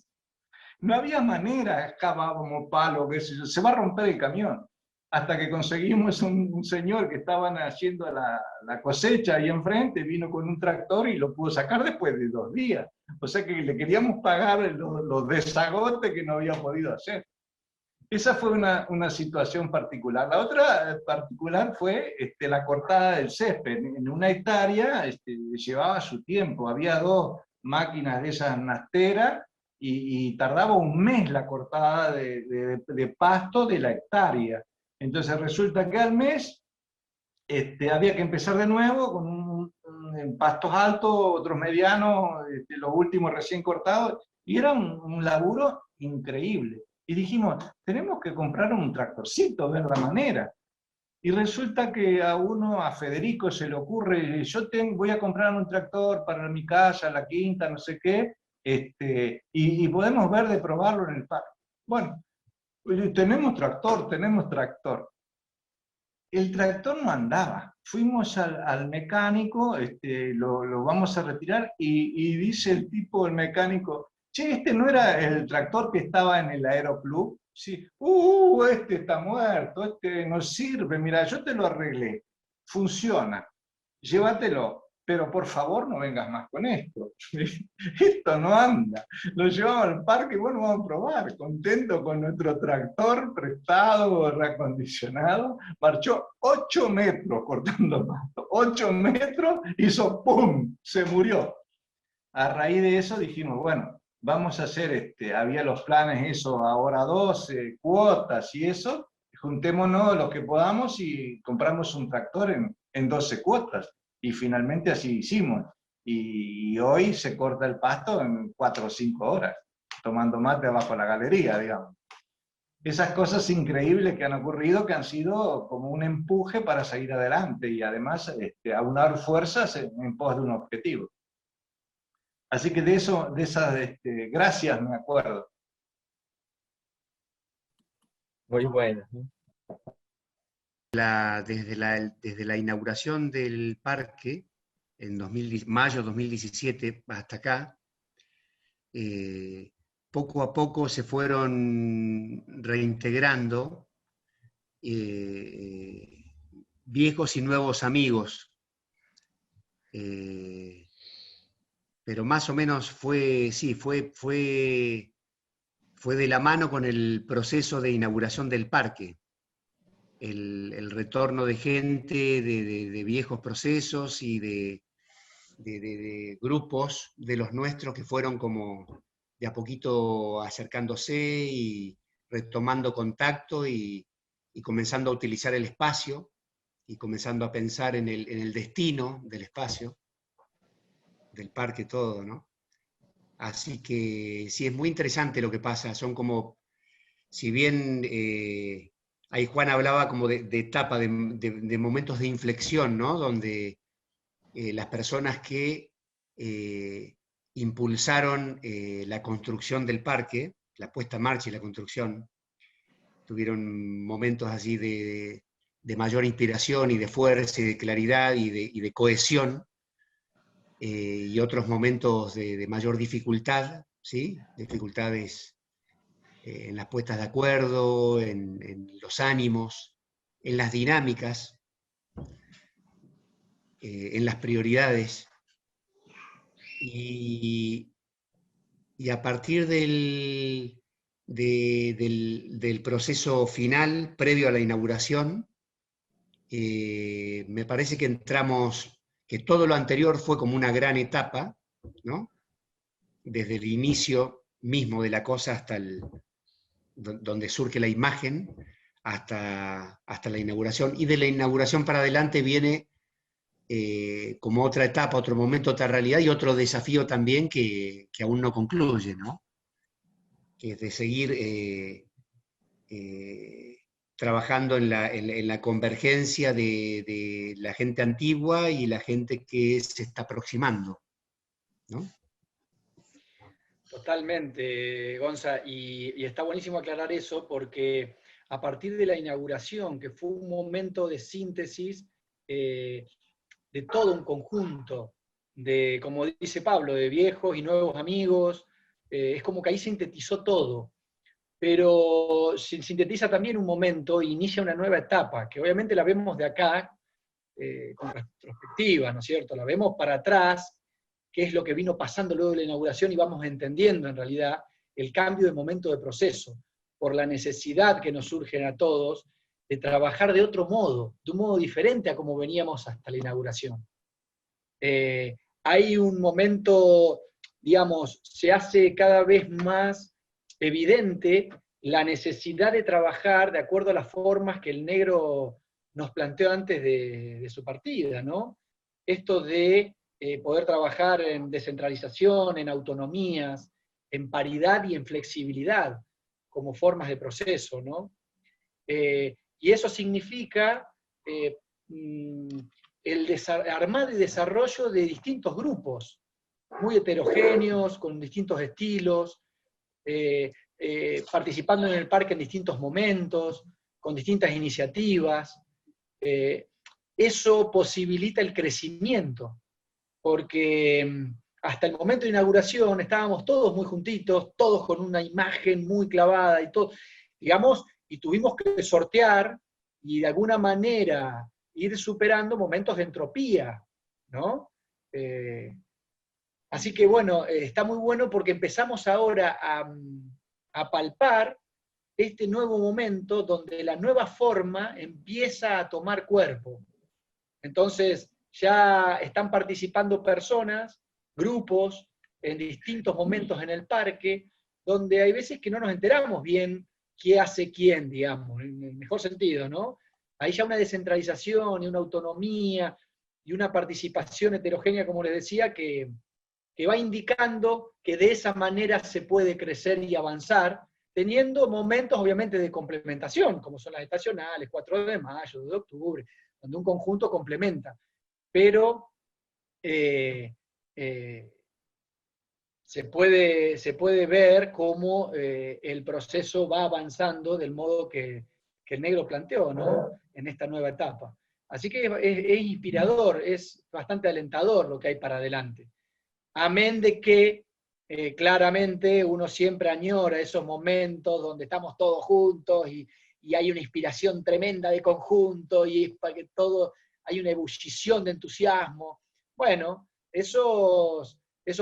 No había manera, excavábamos palo, qué sé yo, se va a romper el camión. Hasta que conseguimos un señor que estaban haciendo la cosecha ahí enfrente, vino con un tractor y lo pudo sacar después de 2 días. O sea que le queríamos pagar los desagotes que no había podido hacer. Esa fue una situación particular. La otra particular fue la cortada del césped. En una hectárea llevaba su tiempo. Había 2 máquinas de esas nasteras y tardaba un mes la cortada de pasto de la hectárea. Entonces resulta que al mes había que empezar de nuevo con pastos altos, otros medianos, los últimos recién cortados, y era un laburo increíble. Y dijimos, tenemos que comprar un tractorcito, ver la manera. Y resulta que a Federico se le ocurre, voy a comprar un tractor para mi casa, la quinta, no sé qué, y podemos ver de probarlo en el parque. Bueno, tenemos tractor. El tractor no andaba. Fuimos al mecánico, lo vamos a retirar, y dice el mecánico, che, ¿este no era el tractor que estaba en el Aeroclub? Sí. Este está muerto, este no sirve, mira, yo te lo arreglé, funciona, llévatelo, pero por favor no vengas más con esto. Esto no anda. Lo llevamos al parque y bueno, vamos a probar, contento con nuestro tractor prestado, reacondicionado. Marchó 8 metros cortando pasto, 8 metros, hizo ¡pum! Se murió. A raíz de eso dijimos, bueno, vamos a hacer, había los planes eso, ahora 12 cuotas y eso, juntémonos los que podamos y compramos un tractor en 12 cuotas. Y finalmente así hicimos. Y hoy se corta el pasto en 4 o 5 horas, tomando mate abajo de la galería, digamos. Esas cosas increíbles que han ocurrido, que han sido como un empuje para seguir adelante y además aunar fuerzas en pos de un objetivo. Así que de esas gracias me acuerdo. Muy bueno. Desde la inauguración del parque, en mayo 2017 hasta acá, poco a poco se fueron reintegrando viejos y nuevos amigos. Pero más o menos fue de la mano con el proceso de inauguración del parque. El retorno de gente, de viejos procesos y de grupos de los nuestros que fueron como de a poquito acercándose y retomando contacto y comenzando a utilizar el espacio y comenzando a pensar en el destino del espacio, del parque, todo, ¿no? Así que sí, es muy interesante lo que pasa. Son como, si bien ahí Juan hablaba como de etapa, de momentos de inflexión, ¿no? Donde las personas que impulsaron la construcción del parque, la puesta en marcha y la construcción, tuvieron momentos así de mayor inspiración y de fuerza y de claridad y de cohesión, y otros momentos de mayor dificultad, ¿sí? Dificultades en las puestas de acuerdo, en los ánimos, en las dinámicas, en las prioridades. Y a partir del proceso final, previo a la inauguración, me parece que que todo lo anterior fue como una gran etapa, ¿no? Desde el inicio mismo de la cosa hasta donde surge la imagen, hasta la inauguración. Y de la inauguración para adelante viene como otra etapa, otro momento, otra realidad y otro desafío también que aún no concluye, ¿no? Que es de seguir trabajando en la convergencia de la gente antigua y la gente que se está aproximando, ¿no? Totalmente, Gonza, y está buenísimo aclarar eso porque a partir de la inauguración, que fue un momento de síntesis de todo un conjunto, de, como dice Pablo, de viejos y nuevos amigos, es como que ahí sintetizó todo. Pero sintetiza también un momento e inicia una nueva etapa, que obviamente la vemos de acá, con retrospectiva, ¿no es cierto? La vemos para atrás, qué es lo que vino pasando luego de la inauguración, y vamos entendiendo en realidad el cambio de momento de proceso, por la necesidad que nos surge a todos de trabajar de otro modo, de un modo diferente a como veníamos hasta la inauguración. Hay un momento digamos, se hace cada vez más evidente la necesidad de trabajar de acuerdo a las formas que el negro nos planteó antes de su partida, ¿no? Esto de poder trabajar en descentralización, en autonomías, en paridad y en flexibilidad como formas de proceso, ¿no? Y eso significa el armar y desarrollo de distintos grupos, muy heterogéneos, con distintos estilos, participando en el parque en distintos momentos, con distintas iniciativas. Eso posibilita el crecimiento, porque hasta el momento de inauguración estábamos todos muy juntitos, todos con una imagen muy clavada y todo, digamos, y tuvimos que sortear y de alguna manera ir superando momentos de entropía, ¿no? Así que bueno, está muy bueno porque empezamos ahora a palpar este nuevo momento donde la nueva forma empieza a tomar cuerpo. Entonces, ya están participando personas, grupos, en distintos momentos en el parque, donde hay veces que no nos enteramos bien qué hace quién, digamos, en el mejor sentido, ¿no? Hay ya una descentralización y una autonomía y una participación heterogénea, como les decía, que va indicando que de esa manera se puede crecer y avanzar, teniendo momentos obviamente de complementación, como son las estacionales, 4 de mayo, 2 de octubre, donde un conjunto complementa. Pero se puede ver cómo el proceso va avanzando del modo que el negro planteó, ¿no? En esta nueva etapa. Así que es inspirador, es bastante alentador lo que hay para adelante. Amén de que claramente uno siempre añora esos momentos donde estamos todos juntos y hay una inspiración tremenda de conjunto y es para que todo, hay una ebullición de entusiasmo. Bueno, esos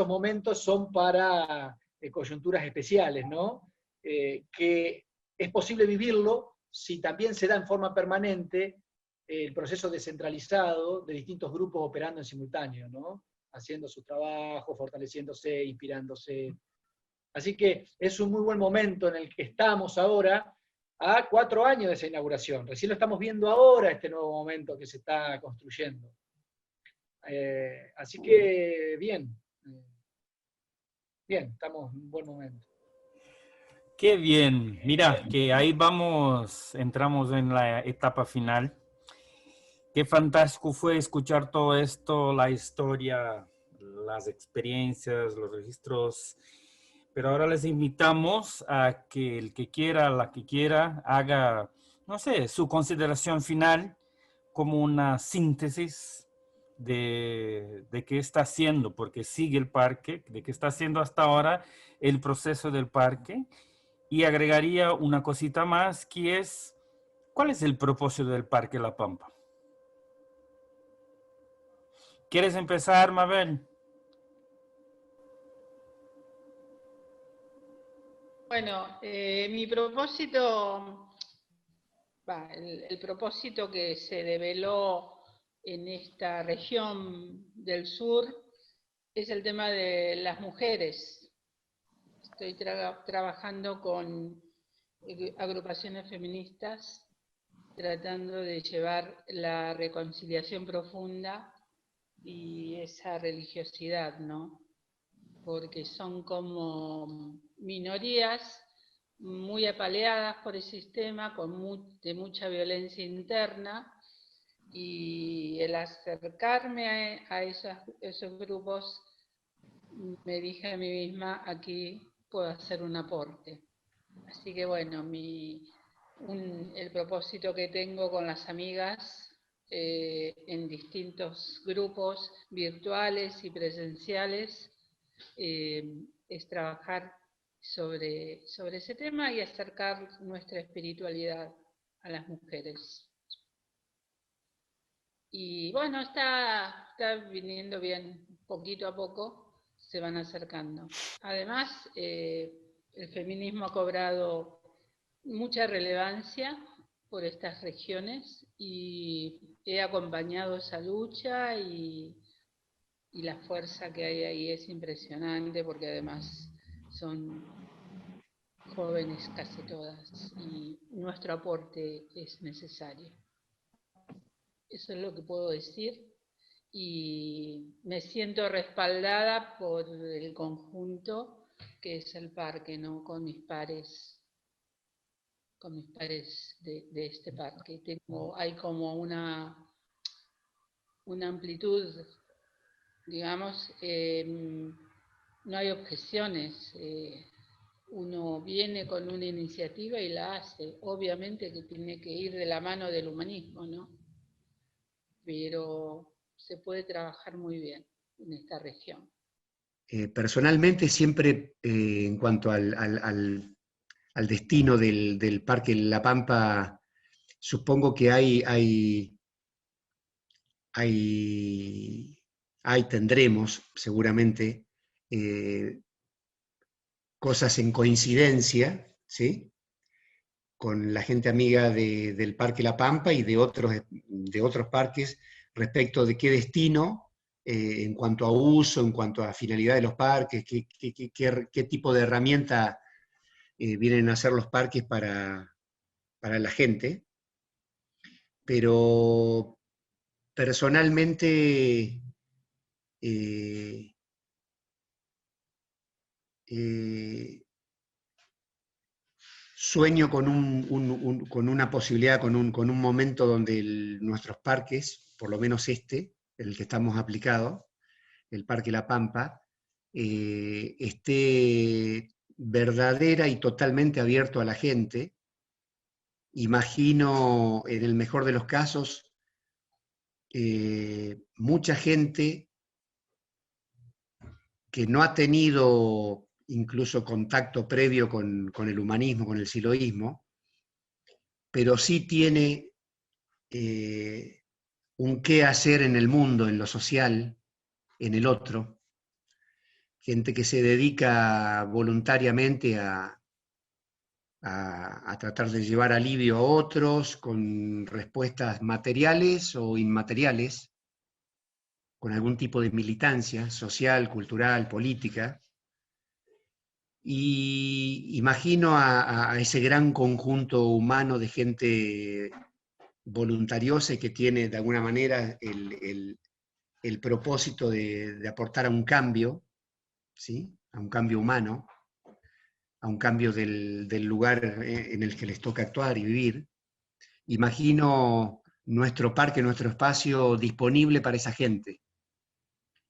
momentos son para coyunturas especiales, ¿no? Que es posible vivirlo si también se da en forma permanente el proceso descentralizado de distintos grupos operando en simultáneo, ¿no? Haciendo su trabajo, fortaleciéndose, inspirándose. Así que es un muy buen momento en el que estamos ahora, a 4 años de esa inauguración. Recién lo estamos viendo ahora, este nuevo momento que se está construyendo. Así que bien, bien, estamos en un buen momento. Qué bien. Mira, que ahí vamos, entramos en la etapa final. Qué fantástico fue escuchar todo esto, la historia, las experiencias, los registros. Pero ahora les invitamos a que el que quiera, la que quiera, haga, no sé, su consideración final como una síntesis de qué está haciendo, porque sigue el parque, de qué está haciendo hasta ahora el proceso del parque. Y agregaría una cosita más, que es, ¿cuál es el propósito del Parque La Pampa? ¿Quieres empezar, Mabel? Bueno, mi propósito, el propósito que se develó en esta región del sur es el tema de las mujeres. Estoy trabajando con agrupaciones feministas tratando de llevar la reconciliación profunda y esa religiosidad, ¿no? Porque son como minorías muy apaleadas por el sistema, de mucha violencia interna, y el acercarme a esos grupos, me dije a mí misma, aquí puedo hacer un aporte. Así que bueno, el propósito que tengo con las amigas en distintos grupos virtuales y presenciales es trabajar sobre ese tema y acercar nuestra espiritualidad a las mujeres. Y bueno, está viniendo bien, poquito a poco se van acercando. Además, el feminismo ha cobrado mucha relevancia por estas regiones y he acompañado esa lucha y y la fuerza que hay ahí es impresionante, porque además son jóvenes casi todas, y nuestro aporte es necesario. Eso es lo que puedo decir, y me siento respaldada por el conjunto que es el parque, ¿no? Con mis pares de este parque. Hay como una amplitud, digamos, no hay objeciones. Uno viene con una iniciativa y la hace. Obviamente que tiene que ir de la mano del humanismo, ¿no? Pero se puede trabajar muy bien en esta región. Personalmente, siempre en cuanto al destino del Parque La Pampa, supongo que tendremos seguramente cosas en coincidencia, ¿sí? Con la gente amiga del Parque La Pampa y de otros parques respecto de qué destino, en cuanto a uso, en cuanto a finalidad de los parques, qué tipo de herramienta vienen a hacer los parques para la gente. Pero personalmente sueño con una posibilidad, con un momento donde nuestros parques, por lo menos el que estamos aplicados, el Parque La Pampa, esté verdadera y totalmente abierto a la gente. Imagino, en el mejor de los casos, mucha gente que no ha tenido incluso contacto previo con el humanismo, con el siloísmo, pero sí tiene un qué hacer en el mundo, en lo social, en el otro. Gente que se dedica voluntariamente a tratar de llevar alivio a otros con respuestas materiales o inmateriales, con algún tipo de militancia social, cultural, política. Y imagino a ese gran conjunto humano de gente voluntariosa y que tiene de alguna manera el propósito de aportar a un cambio, ¿sí? A un cambio humano, a un cambio del lugar en el que les toca actuar y vivir. Imagino nuestro parque, nuestro espacio disponible para esa gente.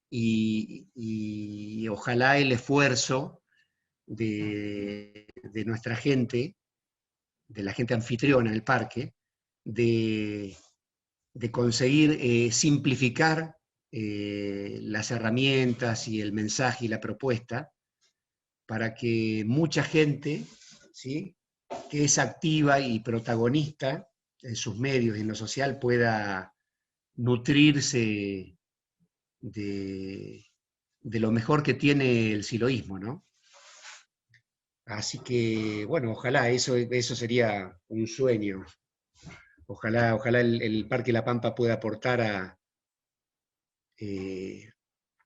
Y ojalá el esfuerzo de nuestra gente, de la gente anfitriona del parque, de conseguir simplificar las herramientas y el mensaje y la propuesta para que mucha gente, ¿sí?, que es activa y protagonista en sus medios y en lo social pueda nutrirse de lo mejor que tiene el siloísmo, ¿no? Así que, bueno, ojalá, eso sería un sueño. Ojalá el Parque La Pampa pueda aportar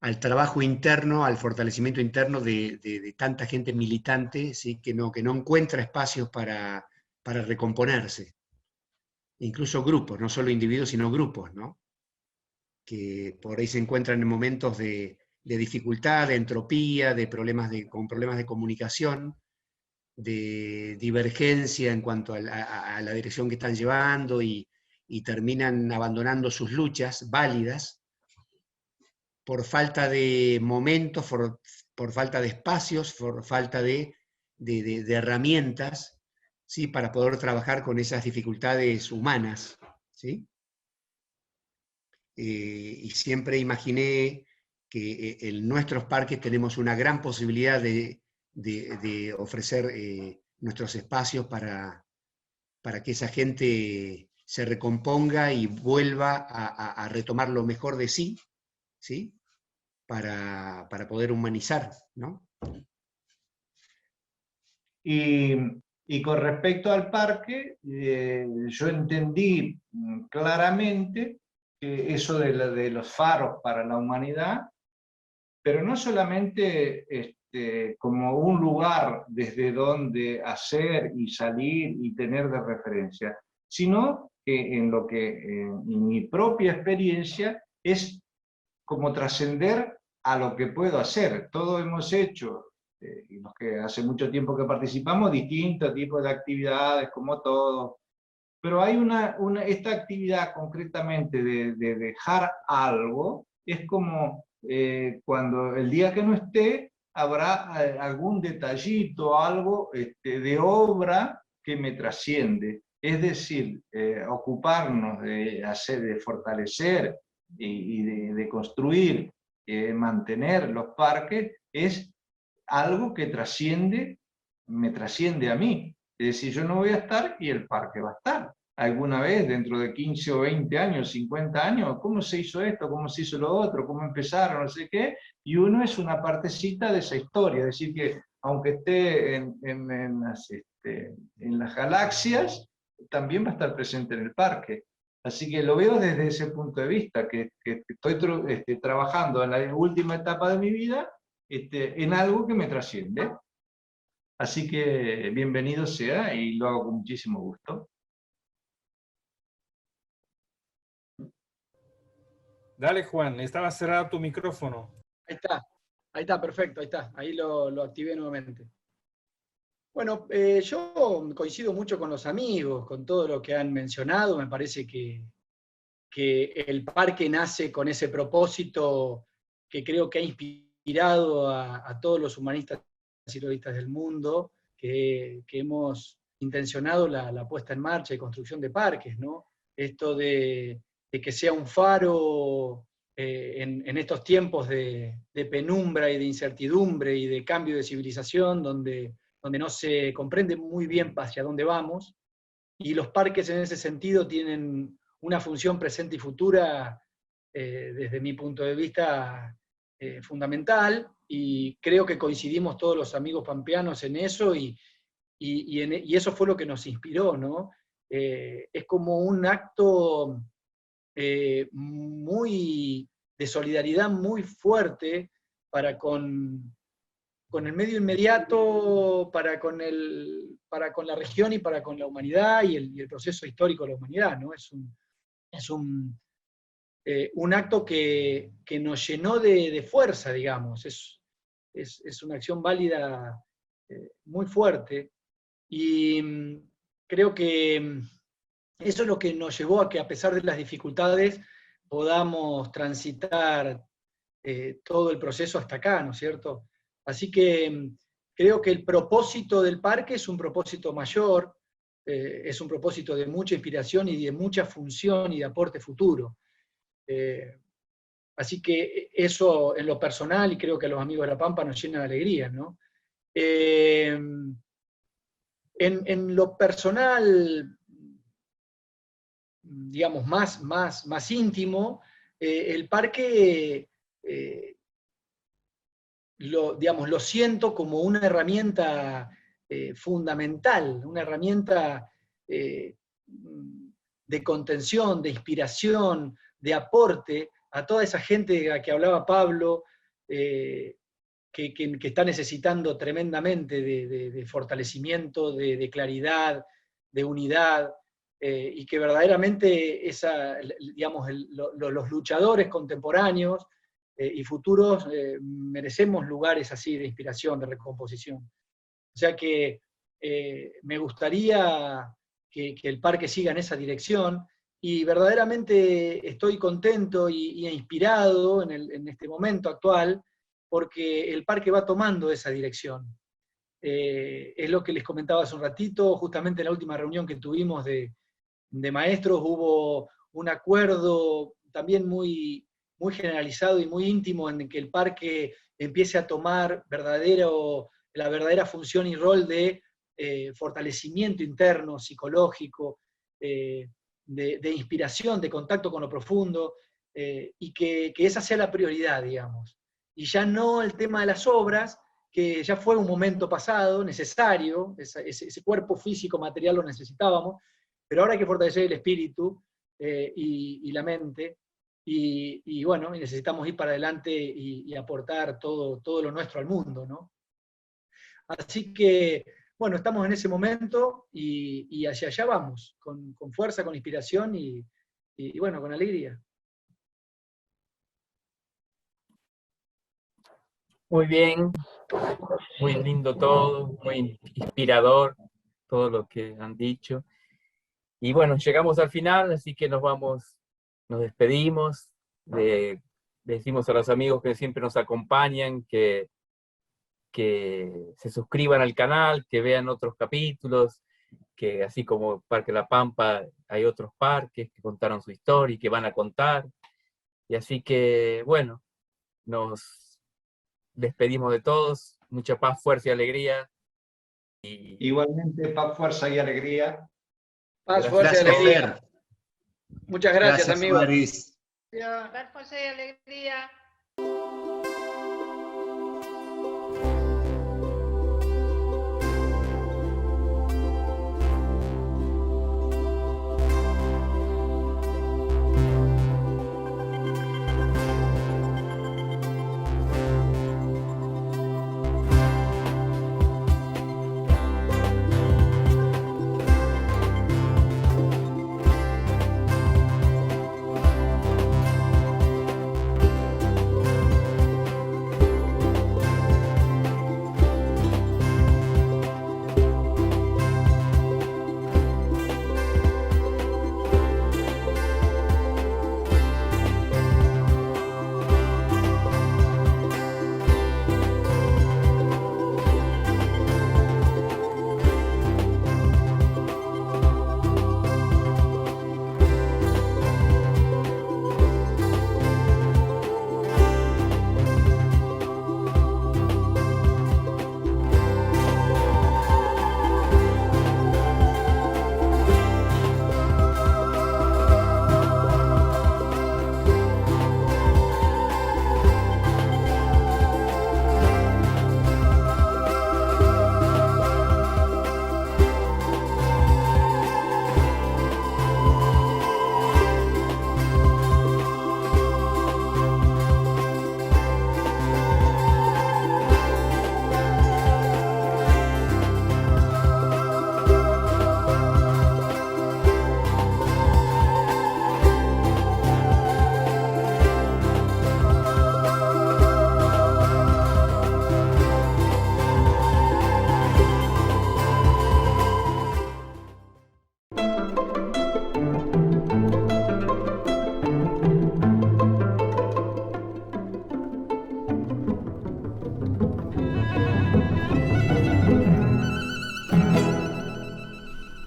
al trabajo interno, al fortalecimiento interno de tanta gente militante, ¿sí?, que no encuentra espacios para recomponerse. Incluso grupos, no solo individuos, sino grupos, ¿no? Que por ahí se encuentran en momentos de dificultad, de entropía, con problemas de comunicación, de divergencia en cuanto a la dirección que están llevando y terminan abandonando sus luchas válidas por falta de momentos, por falta de espacios, por falta de herramientas, ¿sí?, para poder trabajar con esas dificultades humanas, ¿sí? Y siempre imaginé que en nuestros parques tenemos una gran posibilidad de ofrecer nuestros espacios para que esa gente se recomponga y vuelva a retomar lo mejor de sí, ¿sí?, para poder humanizar, ¿no? Y con respecto al parque, yo entendí claramente que eso de los faros para la humanidad pero no solamente como un lugar desde donde hacer y salir y tener de referencia, sino que en lo que en mi propia experiencia es como trascender a lo que puedo hacer. Todos hemos hecho, y los que hace mucho tiempo que participamos, distintos tipos de actividades, como todos, pero hay esta actividad concretamente de dejar algo, es como cuando el día que no esté, habrá algún detallito, algo de obra que me trasciende. Es decir, ocuparnos de hacer, de fortalecer y de construir, mantener los parques, es algo que trasciende, me trasciende a mí. Es decir, yo no voy a estar y el parque va a estar. Alguna vez, dentro de 15 o 20 años, 50 años, ¿cómo se hizo esto? ¿Cómo se hizo lo otro? ¿Cómo empezaron? No sé qué. Y uno es una partecita de esa historia. Es decir, que aunque esté en las galaxias, también va a estar presente en el parque. Así que lo veo desde ese punto de vista, que estoy trabajando en la última etapa de mi vida en algo que me trasciende. Así que bienvenido sea y lo hago con muchísimo gusto. Dale, Juan, estaba cerrado tu micrófono. Ahí está, perfecto, ahí está. Ahí lo activé nuevamente. Bueno, yo coincido mucho con los amigos, con todo lo que han mencionado. Me parece que el parque nace con ese propósito que creo que ha inspirado a todos los humanistas y logísticos del mundo, que hemos intencionado la puesta en marcha y construcción de parques, ¿no? Esto de que sea un faro en estos tiempos de penumbra y de incertidumbre y de cambio de civilización, donde no se comprende muy bien hacia dónde vamos, y los parques en ese sentido tienen una función presente y futura, desde mi punto de vista, fundamental, y creo que coincidimos todos los amigos pampeanos en eso, y eso fue lo que nos inspiró, ¿no? Es como un acto muy de solidaridad muy fuerte para con el medio inmediato, para con la región y para con la humanidad y el proceso histórico de la humanidad, ¿no? Es un acto que nos llenó de fuerza, digamos. Es una acción válida muy fuerte, y creo que eso es lo que nos llevó a que, a pesar de las dificultades, podamos transitar todo el proceso hasta acá, ¿no es cierto? Así que creo que el propósito del parque es un propósito mayor, es un propósito de mucha inspiración y de mucha función y de aporte futuro. Así que eso en lo personal, y creo que a los amigos de La Pampa nos llena de alegría, ¿no? En lo personal, digamos, más íntimo, el parque lo siento como una herramienta fundamental, una herramienta de contención, de inspiración, de aporte a toda esa gente de la que hablaba Pablo, que está necesitando tremendamente de fortalecimiento, de claridad, de unidad, y que verdaderamente los luchadores contemporáneos y futuros merecemos lugares así de inspiración, de recomposición. O sea que me gustaría que el parque siga en esa dirección, y verdaderamente estoy contento e inspirado en este momento actual, porque el parque va tomando esa dirección. Es lo que les comentaba hace un ratito, justamente en la última reunión que tuvimos de maestros hubo un acuerdo también muy generalizado y muy íntimo en que el parque empiece a tomar la verdadera función y rol de fortalecimiento interno, psicológico, de inspiración, de contacto con lo profundo, y que esa sea la prioridad, digamos. Y ya no el tema de las obras, que ya fue un momento pasado, necesario, ese cuerpo físico, material lo necesitábamos, pero ahora hay que fortalecer el espíritu y la mente, y bueno, y necesitamos ir para adelante y aportar todo lo nuestro al mundo, ¿no? Así que, bueno, estamos en ese momento y hacia allá vamos, con fuerza, con inspiración y bueno, con alegría. Muy bien, muy lindo todo, muy inspirador todo lo que han dicho. Y bueno, llegamos al final, así que nos despedimos, decimos a los amigos que siempre nos acompañan que se suscriban al canal, que vean otros capítulos, que así como Parque La Pampa hay otros parques que contaron su historia y que van a contar. Y así que, bueno, nos despedimos de todos, mucha paz, fuerza y alegría. Igualmente, paz, fuerza y alegría. Paz, fuerza y Gracias, alegría. Fer. Muchas gracias, Gracias, amigos. Maris. Paz, fuerza y alegría.